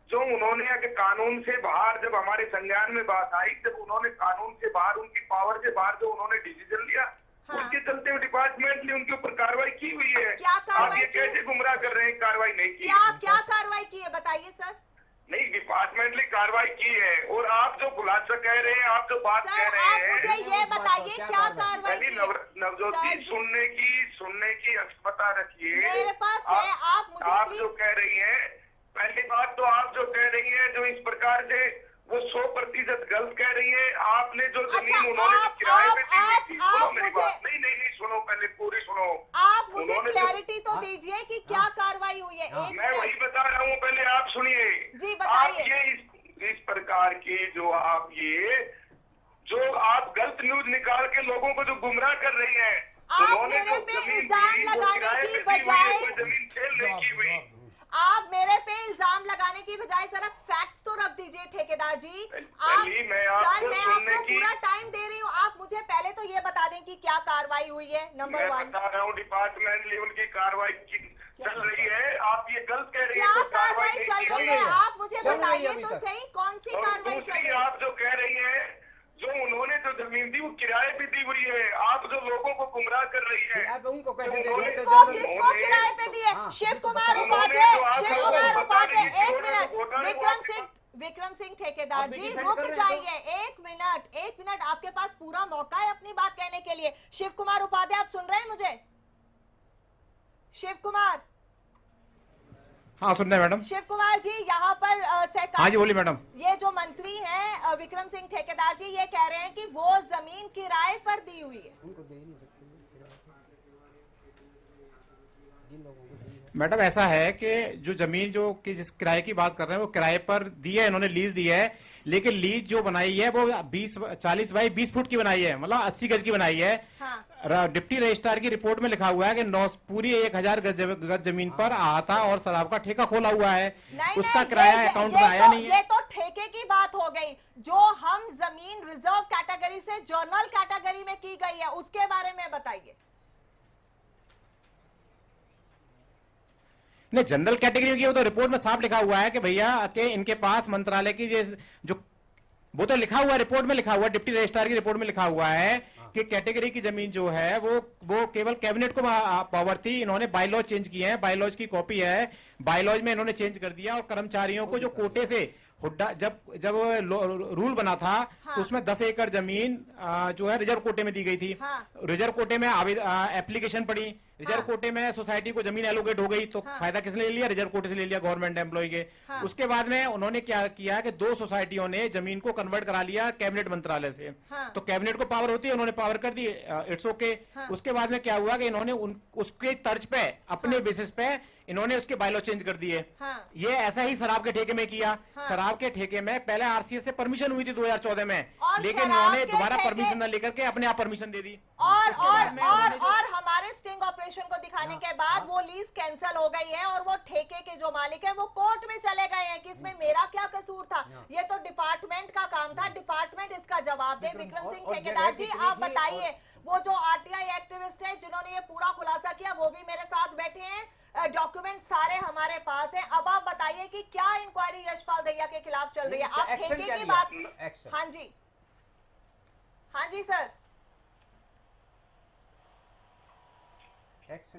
जो उन्होंने आगे कानून से बाहर, जब हमारे संज्ञान में बात आई, जब उन्होंने कानून से बाहर, उनकी पावर से बाहर जो उन्होंने डिसीजन लिया, उसके चलते हुए डिपार्टमेंटली उनके ऊपर कार्रवाई की हुई है। आप ये कैसे गुमराह कर रहे हैं? कार्रवाई नहीं की। क्या कार्रवाई की है बताइए सर। नहीं, डिपार्टमेंटली कार्रवाई की है। और आप जो खुलासा कह रहे हैं, आप जो बात कह रहे हैं, मुझे ये बताइए क्या कार्रवाई की है? नवजोत जी सुनने की अक्षमता रखिए। मेरे पास है, आप जो कह रही हैं, पहली बात तो आप जो कह रही हैं, जो इस प्रकार से वो 100% गलत कह रही है। आपने जो जमीन उन्होंने किराए पे दी हुई थी, सुनो मेरी बात। नहीं सुनो, पहले पूरी सुनो। आप मुझे क्लैरिटी तो दीजिए कि क्या कार्रवाई हुई है। मैं वही बता रहा हूँ, पहले आप सुनिए। जी बताइए। आप ये इस प्रकार की जो आप गलत न्यूज निकाल के लोगों को जो गुमराह कर रही है, उन्होंने जो जमीन लगाने की बजाय जमीन सेल नहीं की हुई। आप मेरे पे इल्जाम लगाने की बजाय जरा फैक्ट्स तो रख दीजिए ठेकेदार जी। मैं आपको पूरा टाइम दे रही हूँ, आप मुझे पहले तो ये बता दें कि क्या कार्रवाई हुई है। नंबर 1 बता रहा हूँ, डिपार्टमेंट लेवल की कार्रवाई चल रही है। आप ये गलत कह रही है। क्या कार्रवाई चल रही है आप मुझे बताइए तो सही, कौन सी कार्रवाई चल रही है? आप जो कह रही है, जो उन्होंने जो जमीन दी वो किराए पे दी हुई है। आप जो लोगों को गुमराह कर रही है, किसको किराए पे दी है? शिव कुमार उपाध्याय, एक मिनट, विक्रम सिंह ठेकेदार जी रुक जाइए, एक मिनट, आपके पास पूरा मौका है अपनी बात कहने के लिए। शिव कुमार उपाध्याय, आप सुन रहे हैं मुझे? शिव कुमार। हाँ सुन रहे मैडम। शिव कुमार जी, यहाँ पर हाँ जी बोलिए मैडम। ये जो मंत्री हैं विक्रम सिंह ठेकेदार जी, ये कह रहे हैं कि वो जमीन किराए पर दी हुई है। उनको दे नहीं सकते जिन लोगों को दी है। मैडम ऐसा है कि जो जमीन जो कि जिस किराए की बात कर रहे हैं वो किराए पर दी है, इन्होंने लीज दी है, लेकिन लीज जो बनाई है वो 40 बाई 20 फुट की बनाई है, मतलब 80 गज की बनाई है। हाँ। डिप्टी रजिस्ट्रार की रिपोर्ट में लिखा हुआ है कि पूरी 1000 गज जमीन पर आटा और शराब का ठेका खोला हुआ है। उसका किराया अकाउंट में आया नहीं है। ये तो ठेके की बात हो गई। जो हम जमीन रिजर्व कैटेगरी से जर्नल कैटेगरी में की गई है उसके बारे में बताइए। नहीं, जनरल कैटेगरी की वो तो रिपोर्ट में साफ लिखा हुआ है कि भैया के इनके पास मंत्रालय की जो वो तो लिखा हुआ है, रिपोर्ट में लिखा हुआ है, डिप्टी रजिस्ट्रार की रिपोर्ट में लिखा हुआ है के कैटेगरी की जमीन जो है वो केवल कैबिनेट को पावर थी। इन्होंने बायलॉज चेंज किए हैं, बायलॉज की कॉपी है, बायलॉज में इन्होंने चेंज कर दिया। और कर्मचारियों को जो कोटे से हुड्डा जब रूल बना था तो उसमें 10 एकड़ जमीन जो है रिजर्व कोटे में दी गई थी। रिजर्व कोटे में एप्लीकेशन पड़ी, रिजर्व कोटे में सोसाइटी को जमीन एलोकेट हो गई तो फायदा किसने ले लिया? रिजर्व कोटे से ले लिया, गवर्नमेंट एम्प्लॉय के। उसके बाद में उन्होंने क्या किया कि 2 सोसाइटियों ने जमीन को कन्वर्ट करा लिया कैबिनेट मंत्रालय से। तो कैबिनेट को पावर होती है, उन्होंने पावर कर दी, इट्स ओके। उसके बाद में क्या हुआ कि इन्होंने उसके तर्ज पे अपने बेसिस पे इन्होंने उसके बायलॉ चेंज कर दिए। ये ऐसा ही शराब के ठेके में किया। शराब के ठेके में पहले आरसीएस से परमिशन हुई थी 2014 में, लेकिन इन्होंने दोबारा परमिशन न लेकर के अपने आप परमिशन दे दी। और हमारे स्टिंग ऑपरेशन को दिखाने के बाद वो लीज कैंसिल हो गई है और वो ठेके के जो मालिक है वो कोर्ट में चले गए हैं कि इसमें मेरा क्या कसूर था, ये तो डिपार्टमेंट का काम था, डिपार्टमेंट इसका जवाब दे। विक्रम सिंह ठेकेदार जी, आप बताइए, वो जो आरटीआई एक्टिविस्ट है जिन्होंने ये पूरा खुलासा किया वो भी मेरे साथ बैठे हैं, डॉक्यूमेंट सारे हमारे पास है। अब आप बताइए कि क्या इंक्वायरी यशपाल दहिया के खिलाफ चल रही है? आप ठेके की बात, हाँ जी, हाँ जी सर,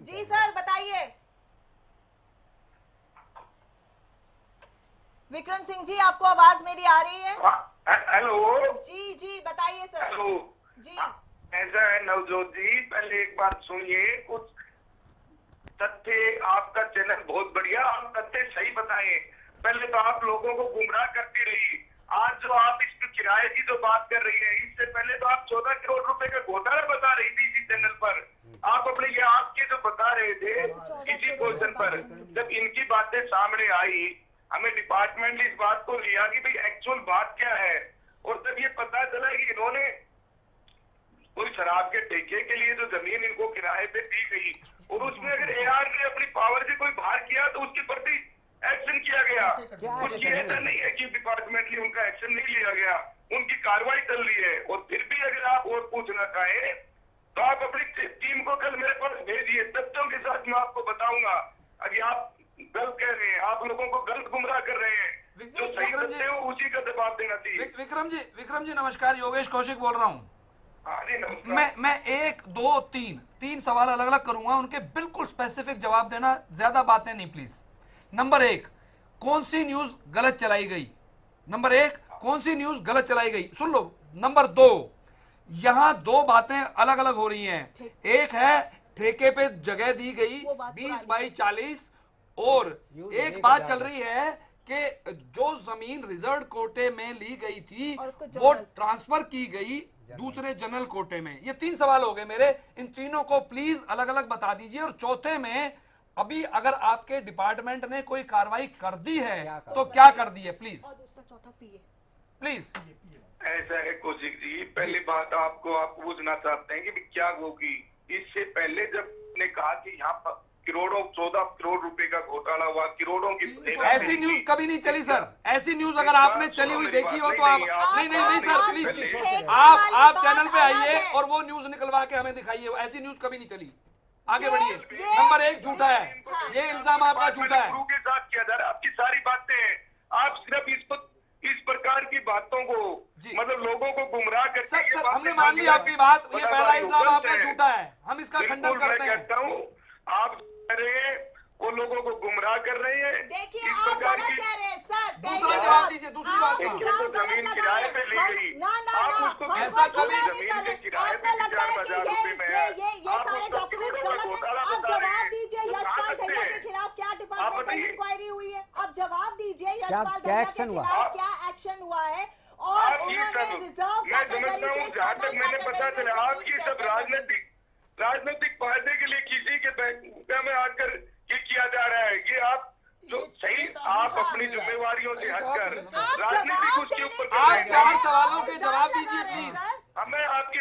जी सर बताइए। विक्रम सिंह जी, आपको आवाज मेरी आ रही है? हेलो जी जी बताइए सर। हेलो जी ऐसा है नवजोत जी, पहले एक बात सुनिए, कुछ तथ्य, आपका चैनल बहुत बढ़िया, आप तथ्य सही बताएं। पहले तो आप लोगों को गुमराह करती रही, आज जो आप इस किराए की जो बात कर रही है, इससे पहले तो आप 14 करोड़ रुपए का घोटाला बता रही थी इसी चैनल पर। आप अपने ये आपके जो बता रहे थे इसी क्वेश्चन पर, जब इनकी बातें सामने आई, हमें डिपार्टमेंट इस बात को लिया कि भाई एक्चुअल बात क्या है, और जब ये पता चला कि इन्होंने कोई शराब के ठेके के लिए जो जमीन इनको किराए पे दी गई और उसमें अगर एआर ने अपनी पावर से कोई बाहर किया तो उसके प्रति एक्शन किया गया। कुछ ऐसा नहीं है कि डिपार्टमेंटली उनका एक्शन नहीं लिया गया, उनकी कार्रवाई चल रही है। और फिर भी अगर आप और पूछना चाहें तो आप अपनी टीम को कल मेरे पास भेजिए, तथ्यों के साथ मैं आपको बताऊंगा। अगर आप गलत कह रहे हैं, आप लोगों को गलत गुमराह कर रहे हैं, जो सही तथ्य हो उसी का जवाब देना चाहिए। विक्रम जी नमस्कार, योगेश कौशिक बोल रहा हूँ। मैं 1 2 3 सवाल अलग अलग करूंगा, उनके बिल्कुल स्पेसिफिक जवाब देना, ज्यादा बातें नहीं प्लीज। नंबर 1, कौन सी न्यूज गलत चलाई गई? नंबर 1, कौन सी न्यूज गलत चलाई गई, सुन लो। नंबर 2, यहां 2 बातें अलग अलग हो रही हैं। एक है ठेके पे जगह दी गई 20 बाई 40, और एक बात चल रही है कि जो जमीन रिजर्व कोटे में ली गई थी वो ट्रांसफर की गई दूसरे जनरल कोटे में। ये 3 सवाल हो गए मेरे, इन तीनों को प्लीज अलग अलग बता दीजिए। और चौथे में, अभी अगर आपके डिपार्टमेंट ने कोई कार्रवाई कर दी है तो क्या कर दी है, प्लीज प्लीज। ऐसा है कौशिक जी, पहली बात आपको आप पूछना चाहते हैं कि क्या होगी। इससे पहले जब ने कहा कि यहाँ पर करोड़ों 14 करोड़ रुपए का घोटाला हुआ, करोड़ों की, ऐसी न्यूज कभी नहीं चली सर। ऐसी न्यूज अगर आपने चली हुई देखी हो तो आप नहीं सर प्लीज आप चैनल पे आइए और वो न्यूज निकलवा के हमें दिखाइए। ऐसी न्यूज कभी नहीं चली, आगे बढ़िए। नंबर 1 झूठा है, ये इल्जाम आपका झूठा है। के साथ किया जा रहा है, आपकी सारी बातें, आप सिर्फ इस प्रकार की बातों को मतलब लोगों को गुमराह करके सर हमने मान ली आपकी बात, ये पहला इल्जाम आपका झूठा है, हम इसका खंडन करते हैं। कहता हूँ आप वो लोगों को गुमराह कर रहे हैं। देखिए आप गलत कह रहे हैं सर। दूसरा जवाब दीजिए, दूसरी बात जमीन किराए पे ली गई, आप उसको ऐसा कभी जमीन के किराए पे 4,000 रुपए में है, ये सारे डॉक्यूमेंट्स गलत हैं। आप जवाब दीजिए, यशपाल दहिया के खिलाफ क्या डिपार्टमेंटल इंक्वायरी हुई है? आप जवाब दीजिए, यशपाल दहिया के खिलाफ क्या एक्शन हुआ है? और उन्होंने रिजर्व कैटेगरी से जहाँ तक मैंने पता चला, आप ये सब राजनीतिक फायदे के लिए किसी के बैंक में आकर ये किया जा रहा है। ये आप जो सही, आप अपनी जिम्मेवारियों से हटकर राजनीति को उसके ऊपर 4 सवालों के जवाब दीजिए प्लीज। मैं आपकी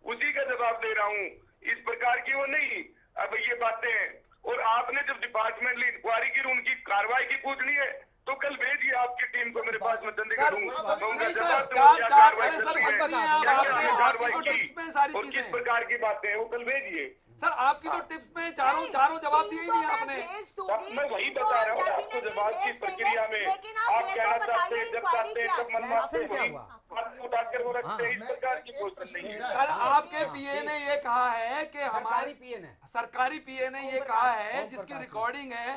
उसी का जवाब दे रहा हूँ, इस प्रकार की वो नहीं। अब ये बातें, और आपने जब डिपार्टमेंटली इंक्वायरी की, उनकी कार्रवाई की पूछनी है तो कल भेजिए आपकी टीम को मेरे पास, मैं चंडीगढ़ हूँ, मैं उनका जवाब दूंगा क्या कार्रवाई चल रही है, क्या कार्रवाई तो की टिप्स में सारी और किस चीजें प्रकार की बातें हैं वो कल भेजिए। सर आपकी तो टिप्स में चारों जवाब दिए ही नहीं आपने। मैं वही बता रहा हूँ आपको, जवाब की प्रक्रिया में आप कहना चाहते हैं जब चाहते हैं तब मनवाते हैं, वही बात उठाकर वो रखते हैं। इस प्रकार की कोशिश नहीं है। सर आपके पीए ने ये कहा है कि हमारे सरकारी पीए ने ये कहा है, जिसकी रिकॉर्डिंग है,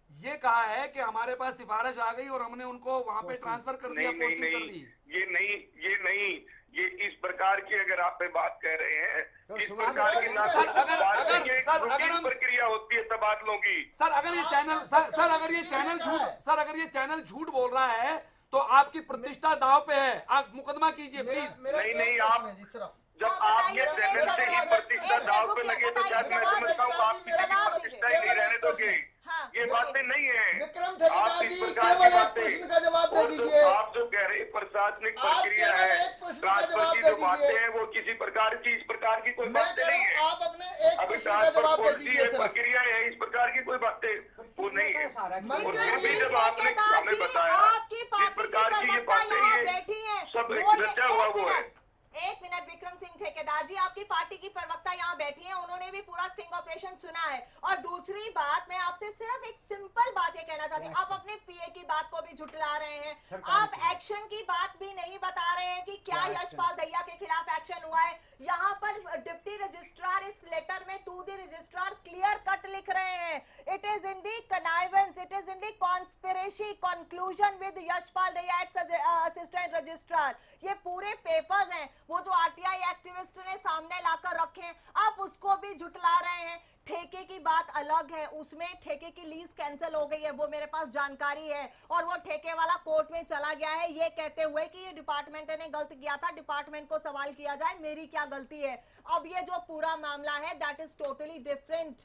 ये कहा है कि हमारे पास सिफारिश आ गई और हमने उनको वहाँ पे ट्रांसफर कर दिया, पोस्टिंग कर दी। ये इस प्रकार की अगर आप पे बात कह रहे हैं, इस प्रकार की अगर प्रक्रिया होती है तबादलों की। सर अगर ये चैनल झूठ बोल रहा है तो आपकी प्रतिष्ठा दाव पे है, आप मुकदमा कीजिए प्लीज। नहीं आप जब आपके चैनल से ही प्रतिष्ठा दाव पे लगे तो शायद मैं समझता हूँ आप किसी की प्रतिष्ठा ही नहीं रहने दोगे। ये बातें नहीं है, आप इस प्रकार की बातें, और जो आप जो कह रहे प्रशासनिक प्रक्रिया है, ट्रांसफर की जो बातें हैं वो किसी प्रकार की इस प्रकार की कोई बातें नहीं है। अभी ट्रांसफर पॉलिसी है, प्रक्रिया है, इस प्रकार की कोई बातें वो नहीं है। और फिर भी जब आपने हमें बताया इस प्रकार की ये बातें, ये सब रचा हुआ वो है। एक मिनट विक्रम सिंह ठेकेदार जी, आपकी पार्टी की प्रवक्ता यहाँ बैठी हैं, उन्होंने भी पूरा स्टिंग ऑपरेशन सुना है। और दूसरी बात, मैं आपसे सिर्फ एक सिंपल बात ये कहना चाहती हूँ, आप अपने पीए की बात को भी झुठला रहे हैं, आप एक्शन की बात भी नहीं बता रहे हैं कि क्या यशपाल दहिया के खिलाफ एक्शन हुआ है। यहाँ पर डिप्टी रजिस्ट्रार इस लेटर में to the registrar clear cut लिख रहे हैं, it is in the connivance, it is in the conspiracy conclusion with Yashpal Dahiya ex assistant registrar. ये पूरे पेपर्स हैं, वो जो आरटीआई एक्टिविस्ट ने सामने लाकर रखे हैं, आप उसको भी झुठला रहे हैं। ठेके की बात अलग है, उसमें ठेके की लीज कैंसिल हो गई है, वो मेरे पास जानकारी है, और वो ठेके वाला कोर्ट में चला गया है ये कहते हुए कि ये डिपार्टमेंट ने गलत किया था, डिपार्टमेंट को सवाल किया जाए मेरी क्या गलती है। अब ये जो पूरा मामला है that is totally different,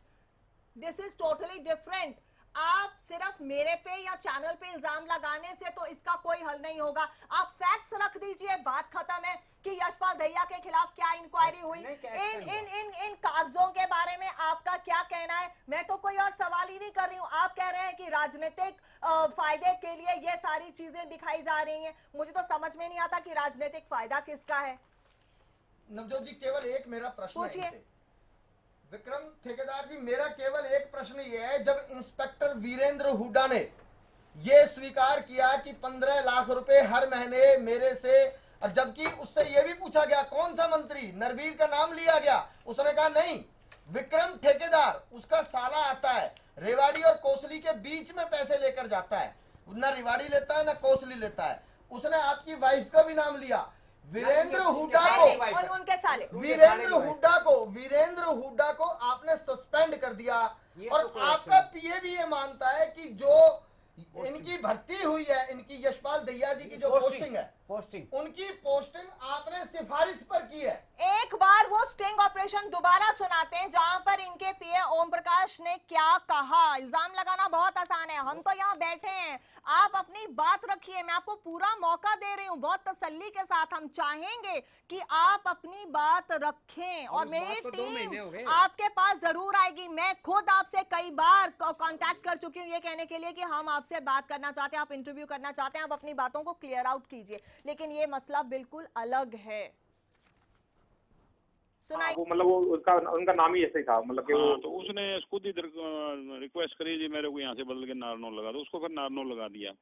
this is totally different. आप सिर्फ मेरे पे या चैनल पे इल्जाम लगाने से तो इसका कोई हल नहीं होगा। आप फैक्ट्स रख दीजिए, बात खत्म है कि यशपाल दहिया के खिलाफ क्या इंक्वायरी हुई, इन कागजों के बारे में आपका क्या कहना है। मैं तो कोई और सवाल ही नहीं कर रही हूँ, आप कह रहे हैं कि राजनीतिक फायदे के लिए ये सारी चीजें दिखाई जा रही हैं। मुझे तो समझ में नहीं आता कि राजनीतिक फायदा किसका है। नवजोत जी केवल एक मेरा प्रश्न है विक्रम ठेकेदार जी, मेरा केवल एक प्रश्न ये है, जब इंस्पेक्टर वीरेंद्र हुड्डा ने ये स्वीकार किया कि 15 लाख रुपए हर महीने मेरे से, और जबकि उससे ये भी पूछा गया कौन सा मंत्री, नरवीर का नाम लिया गया, उसने कहा नहीं विक्रम ठेकेदार, उसका साला आता है रेवाड़ी और कोसली के बीच में पैसे लेकर जाता है, ना रेवाड़ी लेता है ना कोसली लेता है। उसने आपकी वाइफ का भी नाम लिया, वीरेंद्र हुड्डा को, और उनके साले वीरेंद्र हुड्डा को आपने सस्पेंड कर दिया। और आपका पीए भी ये मानता है कि जो इनकी भर्ती हुई है, इनकी यशपाल दहिया जी की जो पोस्टिंग है, उनकी पोस्टिंग आपने सिफारिश पर की है। एक बार वो स्टिंग ऑपरेशन दोबारा सुनाते हैं जहां पर इनके पीए ओम प्रकाश ने क्या कहा। इल्जाम लगाना बहुत आसान है, हम तो यहाँ बैठे हैं, आप अपनी बात रखिए, मैं आपको पूरा मौका दे रही हूँ बहुत तसल्ली के साथ। हम चाहेंगे कि आप अपनी बात रखें और मेरी टीम आपके पास जरूर आएगी। मैं खुद आपसे कई बार कांटेक्ट कर चुकी हूँ ये कहने के लिए कि हम आपसे बात करना चाहते हैं, आप इंटरव्यू करना चाहते हैं, आप अपनी बातों को क्लियर आउट कीजिए, लेकिन ये मसला बिल्कुल अलग है। वो मतलब वो उनका नाम ही ऐसे ही था, मतलब कि वो तो उसने खुद ही रिक्वेस्ट करी जी मेरे को यहाँ से बदल के नारनौल लगा दो, उसको फिर नारनौल लगा दिया।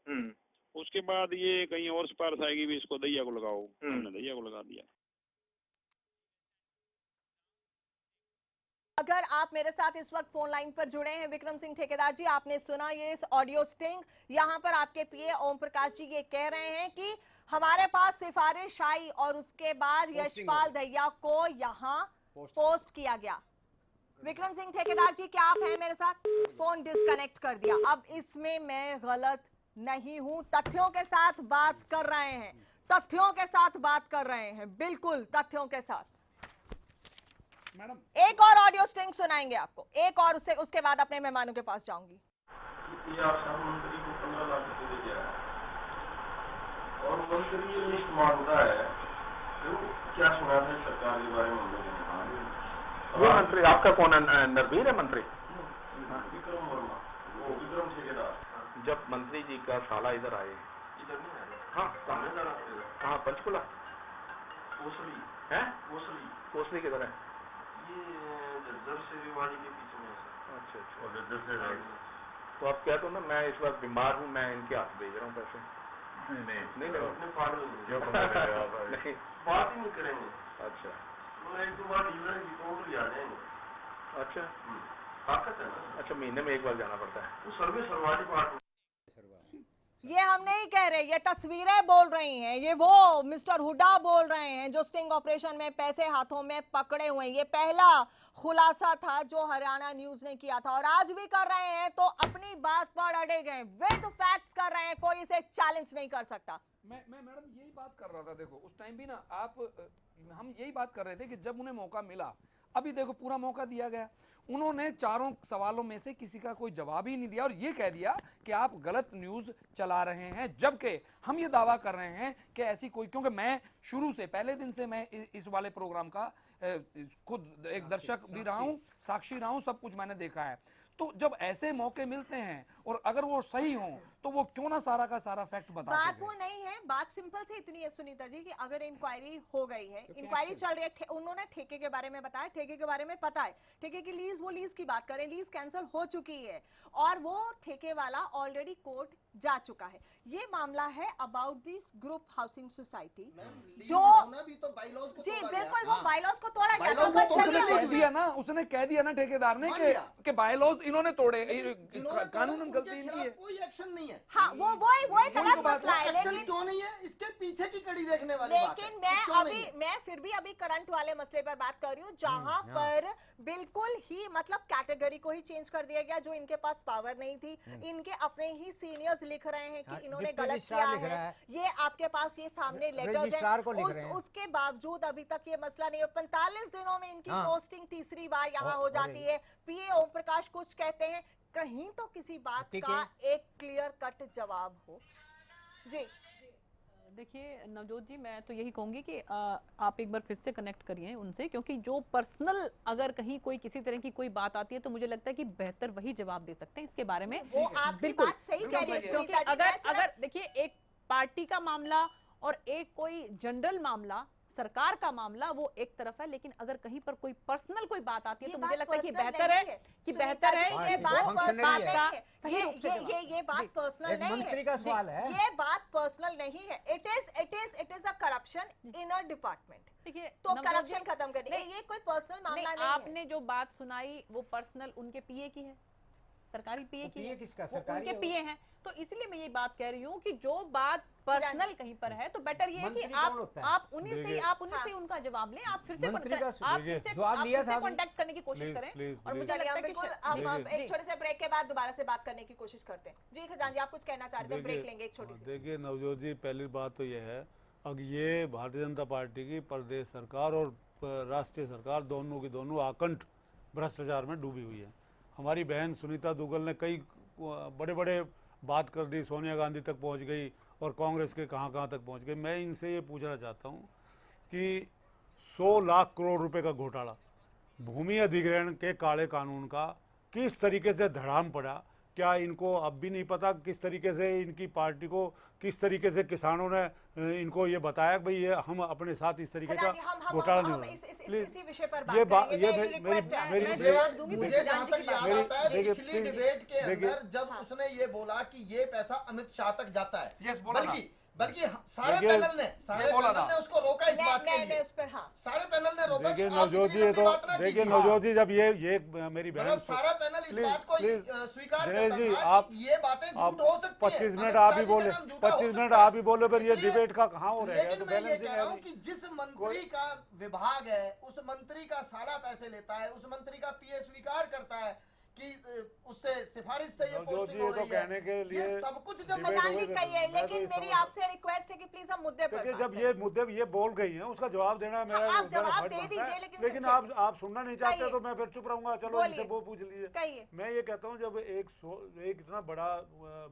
उसके बाद ये कहीं और सिफारिश आएगी भी इसको दहिया को लगाओ, हमने दहिया को लगा दिया। अगर आप मेरे साथ इस वक्त फोन लाइन पर जुड़े हैं विक्रम सिंह ठेकेदार जी, आपने सुना ये इस ऑडियो स्टिंग। यहाँ पर आपके पीए ओम प्रकाश जी ये कह रहे हैं कि हमारे पास सिफारिश आई और उसके बाद यशपाल दहिया को यहाँ पोस्ट किया गया। विक्रम सिंह ठेकेदार जी क्या आप हैं मेरे साथ? फोन डिस्कनेक्ट कर दिया। अब इसमें मैं गलत नहीं हूं, तथ्यों के साथ बात कर रहे हैं, तथ्यों के साथ बात कर रहे हैं, बिल्कुल तथ्यों के साथ। मैडम एक और ऑडियो स्ट्रिंग सुनाएंगे आपको, एक और उसके बाद अपने मेहमानों के पास जाऊंगी। और मंत्री ये लिस्ट मांगता है तो क्या सुना है सरकार के बारे में? ये मंत्री आपका कौन है? नरवीर है मंत्री? विक्रम वर्मा, वो विक्रम ठेकेदार। जब मंत्री जी का साला इधर आए, इधर नहीं आए? हाँ कहाँ? पंचकुला। कोसली है कोसली किधर है? ये झज्जर से रिवाड़ी के पीछे में है। अच्छा और झज्जर से राइट। तो आप क्या तो ना, मैं इस बार बीमार हूँ, मैं इनके हाथ भेज रहा हूँ पैसे। नहीं अपने फाड़ नहीं बात ही नहीं करेंगे। अच्छा वो एक दो बार डीलर की रिपोर्ट भी आ जाएंगे। अच्छा ताकत है ना। अच्छा, महीने में एक बार जाना पड़ता है। वो सर्वे सरवारी पार्ट ये हम नहीं कह रहे, ये तस्वीरें बोल रही हैं, ये वो मिस्टर हुड्डा बोल रहे हैं जो स्टिंग ऑपरेशन में पैसे हाथों में पकड़े हुए हैं। ये पहला खुलासा था जो हरियाणा न्यूज ने किया था और आज भी कर रहे हैं, तो अपनी बात पर अड़े गए, विद फैक्ट्स कर रहे हैं, कोई इसे चैलेंज नहीं कर सकता। मैं मैडम यही बात कर रहा था। देखो उस टाइम भी ना हम यही बात कर रहे थे कि जब उन्हें मौका मिला, अभी देखो पूरा मौका दिया गया, उन्होंने चारों सवालों में से किसी का कोई जवाब ही नहीं दिया और ये कह दिया कि आप गलत न्यूज़ चला रहे हैं। जबकि हम ये दावा कर रहे हैं कि ऐसी कोई, क्योंकि मैं शुरू से पहले दिन से मैं इस वाले प्रोग्राम का खुद एक दर्शक भी रहा हूँ, साक्षी रहा हूँ, सब कुछ मैंने देखा है। तो जब ऐसे मौके मिलते हैं और अगर वो सही हों तो वो क्यों ना सारा का सारा फैक्ट बता बात वो नहीं है, बात सिंपल से इतनी है सुनीता जी कि अगर इंक्वायरी हो गई है, इंक्वायरी चल रही है, उन्होंने ठेके के बारे में बताया, ठेके के बारे में पता है, ठेके की लीज, वो लीज की बात करें, लीज कैंसिल हो चुकी है और वो ठेके वाला ऑलरेडी कोर्ट जा चुका है। ये मामला है about this group housing society जो भी तो बाइलॉज को जी बिल्कुल वो बाइलॉज को तोड़ा गया था। उसने कह दिया ना ठेकेदार ने कि बाइलॉज इन्होंने तोड़े, कानूनन गलती इनकी है, कोई एक्शन नहीं है। हाँ वो गलत मसला है, लेकिन क्यों नहीं है इसके पीछे की कड़ी देखने वाली लेकिन मैं फिर भी अभी करंट वाले मसले पर बात कर रही हूँ जहां पर बिल्कुल ही मतलब कैटेगरी को ही चेंज कर दिया गया, जो इनके पास पावर नहीं थी। इनके अपने ही सीनियर्स लिख रहे हैं कि इन्होंने गलत किया है, ये आपके पास ये सामने लेटर्स हैं, उसके बावजूद अभी तक ये मसला नहीं है। 45 दिनों में इनकी पोस्टिंग तीसरी बार यहाँ हो जाती है। पीए ओम प्रकाश कुछ कहते हैं, कहीं तो किसी बात का एक क्लियर कट जवाब हो। जी देखिए नवजोत जी, मैं तो यही कहूंगी कि आप एक बार फिर से कनेक्ट करिए उनसे, क्योंकि जो पर्सनल अगर कहीं कोई किसी तरह की कोई बात आती है तो मुझे लगता है कि बेहतर वही जवाब दे सकते हैं इसके बारे में। वो आपकी बात सही कह रही है, क्योंकि अगर देखिए एक पार्टी का मामला और एक कोई जनरल मामला, सरकार का मामला, वो एक तरफ है, लेकिन अगर कहीं पर कोई पर्सनल कोई बात आती है तो मुझे लगता है कि बेहतर है ये बात पर्सनल नहीं है, ये बात पर्सनल नहीं है, मंत्री का सवाल है, ये बात पर्सनल नहीं है। It is a corruption in a department. देखिए तो करप्शन खत्म करने ये कोई पर्सनल मामला नहीं है। आपने जो बात सुनाई वो पर्सनल उनके पीए की है, सरकारी पीए की है, उनके पीए हैं, तो इसलिए मैं ये बात कह रही हूँ कि जो बात पर्सनल कहीं पर है तो बेटर ये है कि आप उन्हीं से उनका जवाब लें। आप फिर से कांटेक्ट करने की कोशिश करें और मुझे लगता है कि हम एक छोटे से ब्रेक के बाद दोबारा से बात करने की कोशिश करते हैं। जी खजान जी, आप कुछ कहना चाह रहे थे, ब्रेक लेंगे एक छोटी सी। देखिए नवजोत जी, पहली बात तो ये है, अब ये भारतीय जनता पार्टी की प्रदेश सरकार और राष्ट्रीय सरकार दोनों की दोनों आकंठ भ्रष्टाचार में डूबी हुई है। हमारी बहन सुनीता दुग्गल ने कई बड़े बड़े बात कर दी, सोनिया गांधी तक पहुंच गई और कांग्रेस के कहां तक पहुंच गई। मैं इनसे ये पूछना चाहता हूं कि 100 लाख करोड़ रुपए का घोटाला, भूमि अधिग्रहण के काले कानून का किस तरीके से धड़ाम पड़ा, क्या इनको अब भी नहीं पता किस तरीके से इनकी पार्टी को, किस तरीके से किसानों ने इनको ये बताया कि भाई ये हम अपने साथ इस तरीके का घोटाला नहीं होगा। इसी विषय पर बात करेंगे। मुझे जहां तक याद आता है पिछली डिबेट के अंदर जब उसने ये बोला कि ये पैसा अमित शाह तक जाता है, बल्कि सारे पैनल ने उसको रोका इस बात के लिए, सारे पैनल ने रोका। देखिए नवजोत जी, तो देखिए नवजोत जी, जब ये मेरी बहन सारा पैनल इस बात को स्वीकार करता जी, था आप ये बातें झूठ हो सकती है। 25 मिनट आप ही बोले, 25 मिनट आप ही बोले, फिर ये डिबेट का कहाँ हो रहेगा? लेकिन मैं ये कह रहा हूँ कि जिस मंत्री का विभाग है उस मंत्री का सारा पैसे लेता है, उस मंत्री का पीए स्वीकार करता है कि उससे सिफारिश से ये पोस्टिंग हो रही है, कहने के लिए सब कुछ जब कही है। लेकिन मेरी आपसे रिक्वेस्ट है कि प्लीज हम मुद्दे पर जब ये मुद्दे ये बोल गई हैं उसका जवाब देना मेरा आप जवाब दे दीजिए, लेकिन आप सुनना नहीं चाहते तो मैं फिर चुप रहूंगा। चलो इनसे वो पूछ लीजिए। मैं ये कहता हूँ, जब एक इतना बड़ा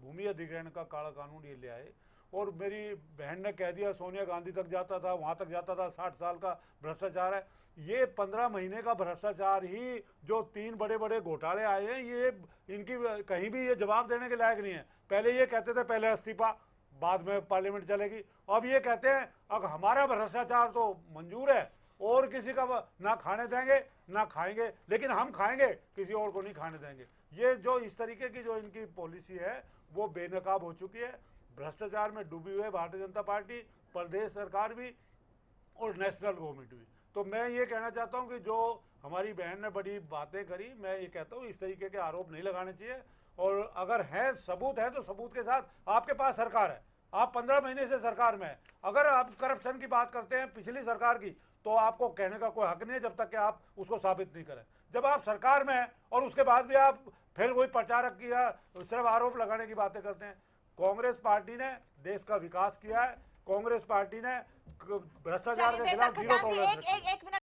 भूमि अधिग्रहण का काला कानून ये ले आए और मेरी बहन ने कह दिया सोनिया गांधी तक जाता था, वहां तक जाता था, 60 साल का भ्रष्टाचार है, ये 15 महीने का भ्रष्टाचार ही जो 3 बड़े बड़े घोटाले आए हैं, ये इनकी कहीं भी ये जवाब देने के लायक नहीं है। पहले ये कहते थे पहले इस्तीफा, बाद में पार्लियामेंट चलेगी। अब ये कहते हैं अगर हमारा भ्रष्टाचार तो मंजूर है और किसी का ना खाने देंगे ना खाएंगे, लेकिन हम खाएंगे, किसी और को नहीं खाने देंगे। ये जो इस तरीके की जो इनकी पॉलिसी है वो बेनकाब हो चुकी है। भ्रष्टाचार में डूबी हुई है भारतीय जनता पार्टी, प्रदेश सरकार भी और नेशनल गवर्नमेंट भी। तो मैं ये कहना चाहता हूँ कि जो हमारी बहन ने बड़ी बातें करी, मैं ये कहता हूँ इस तरीके के आरोप नहीं लगाने चाहिए। और अगर है सबूत है तो सबूत के साथ, आपके पास सरकार है, आप 15 महीने से सरकार में है, अगर आप करप्शन की बात करते हैं पिछली सरकार की, तो आपको कहने का कोई हक नहीं है जब तक कि आप उसको साबित नहीं करें। जब आप सरकार में हैं और उसके बाद भी आप फिर वही प्रचारक की या सिर्फ आरोप लगाने की बातें करते हैं। कांग्रेस पार्टी ने देश का विकास किया है, कांग्रेस पार्टी ने भ्रष्टाचार के खिलाफ 0 टॉलरेंस।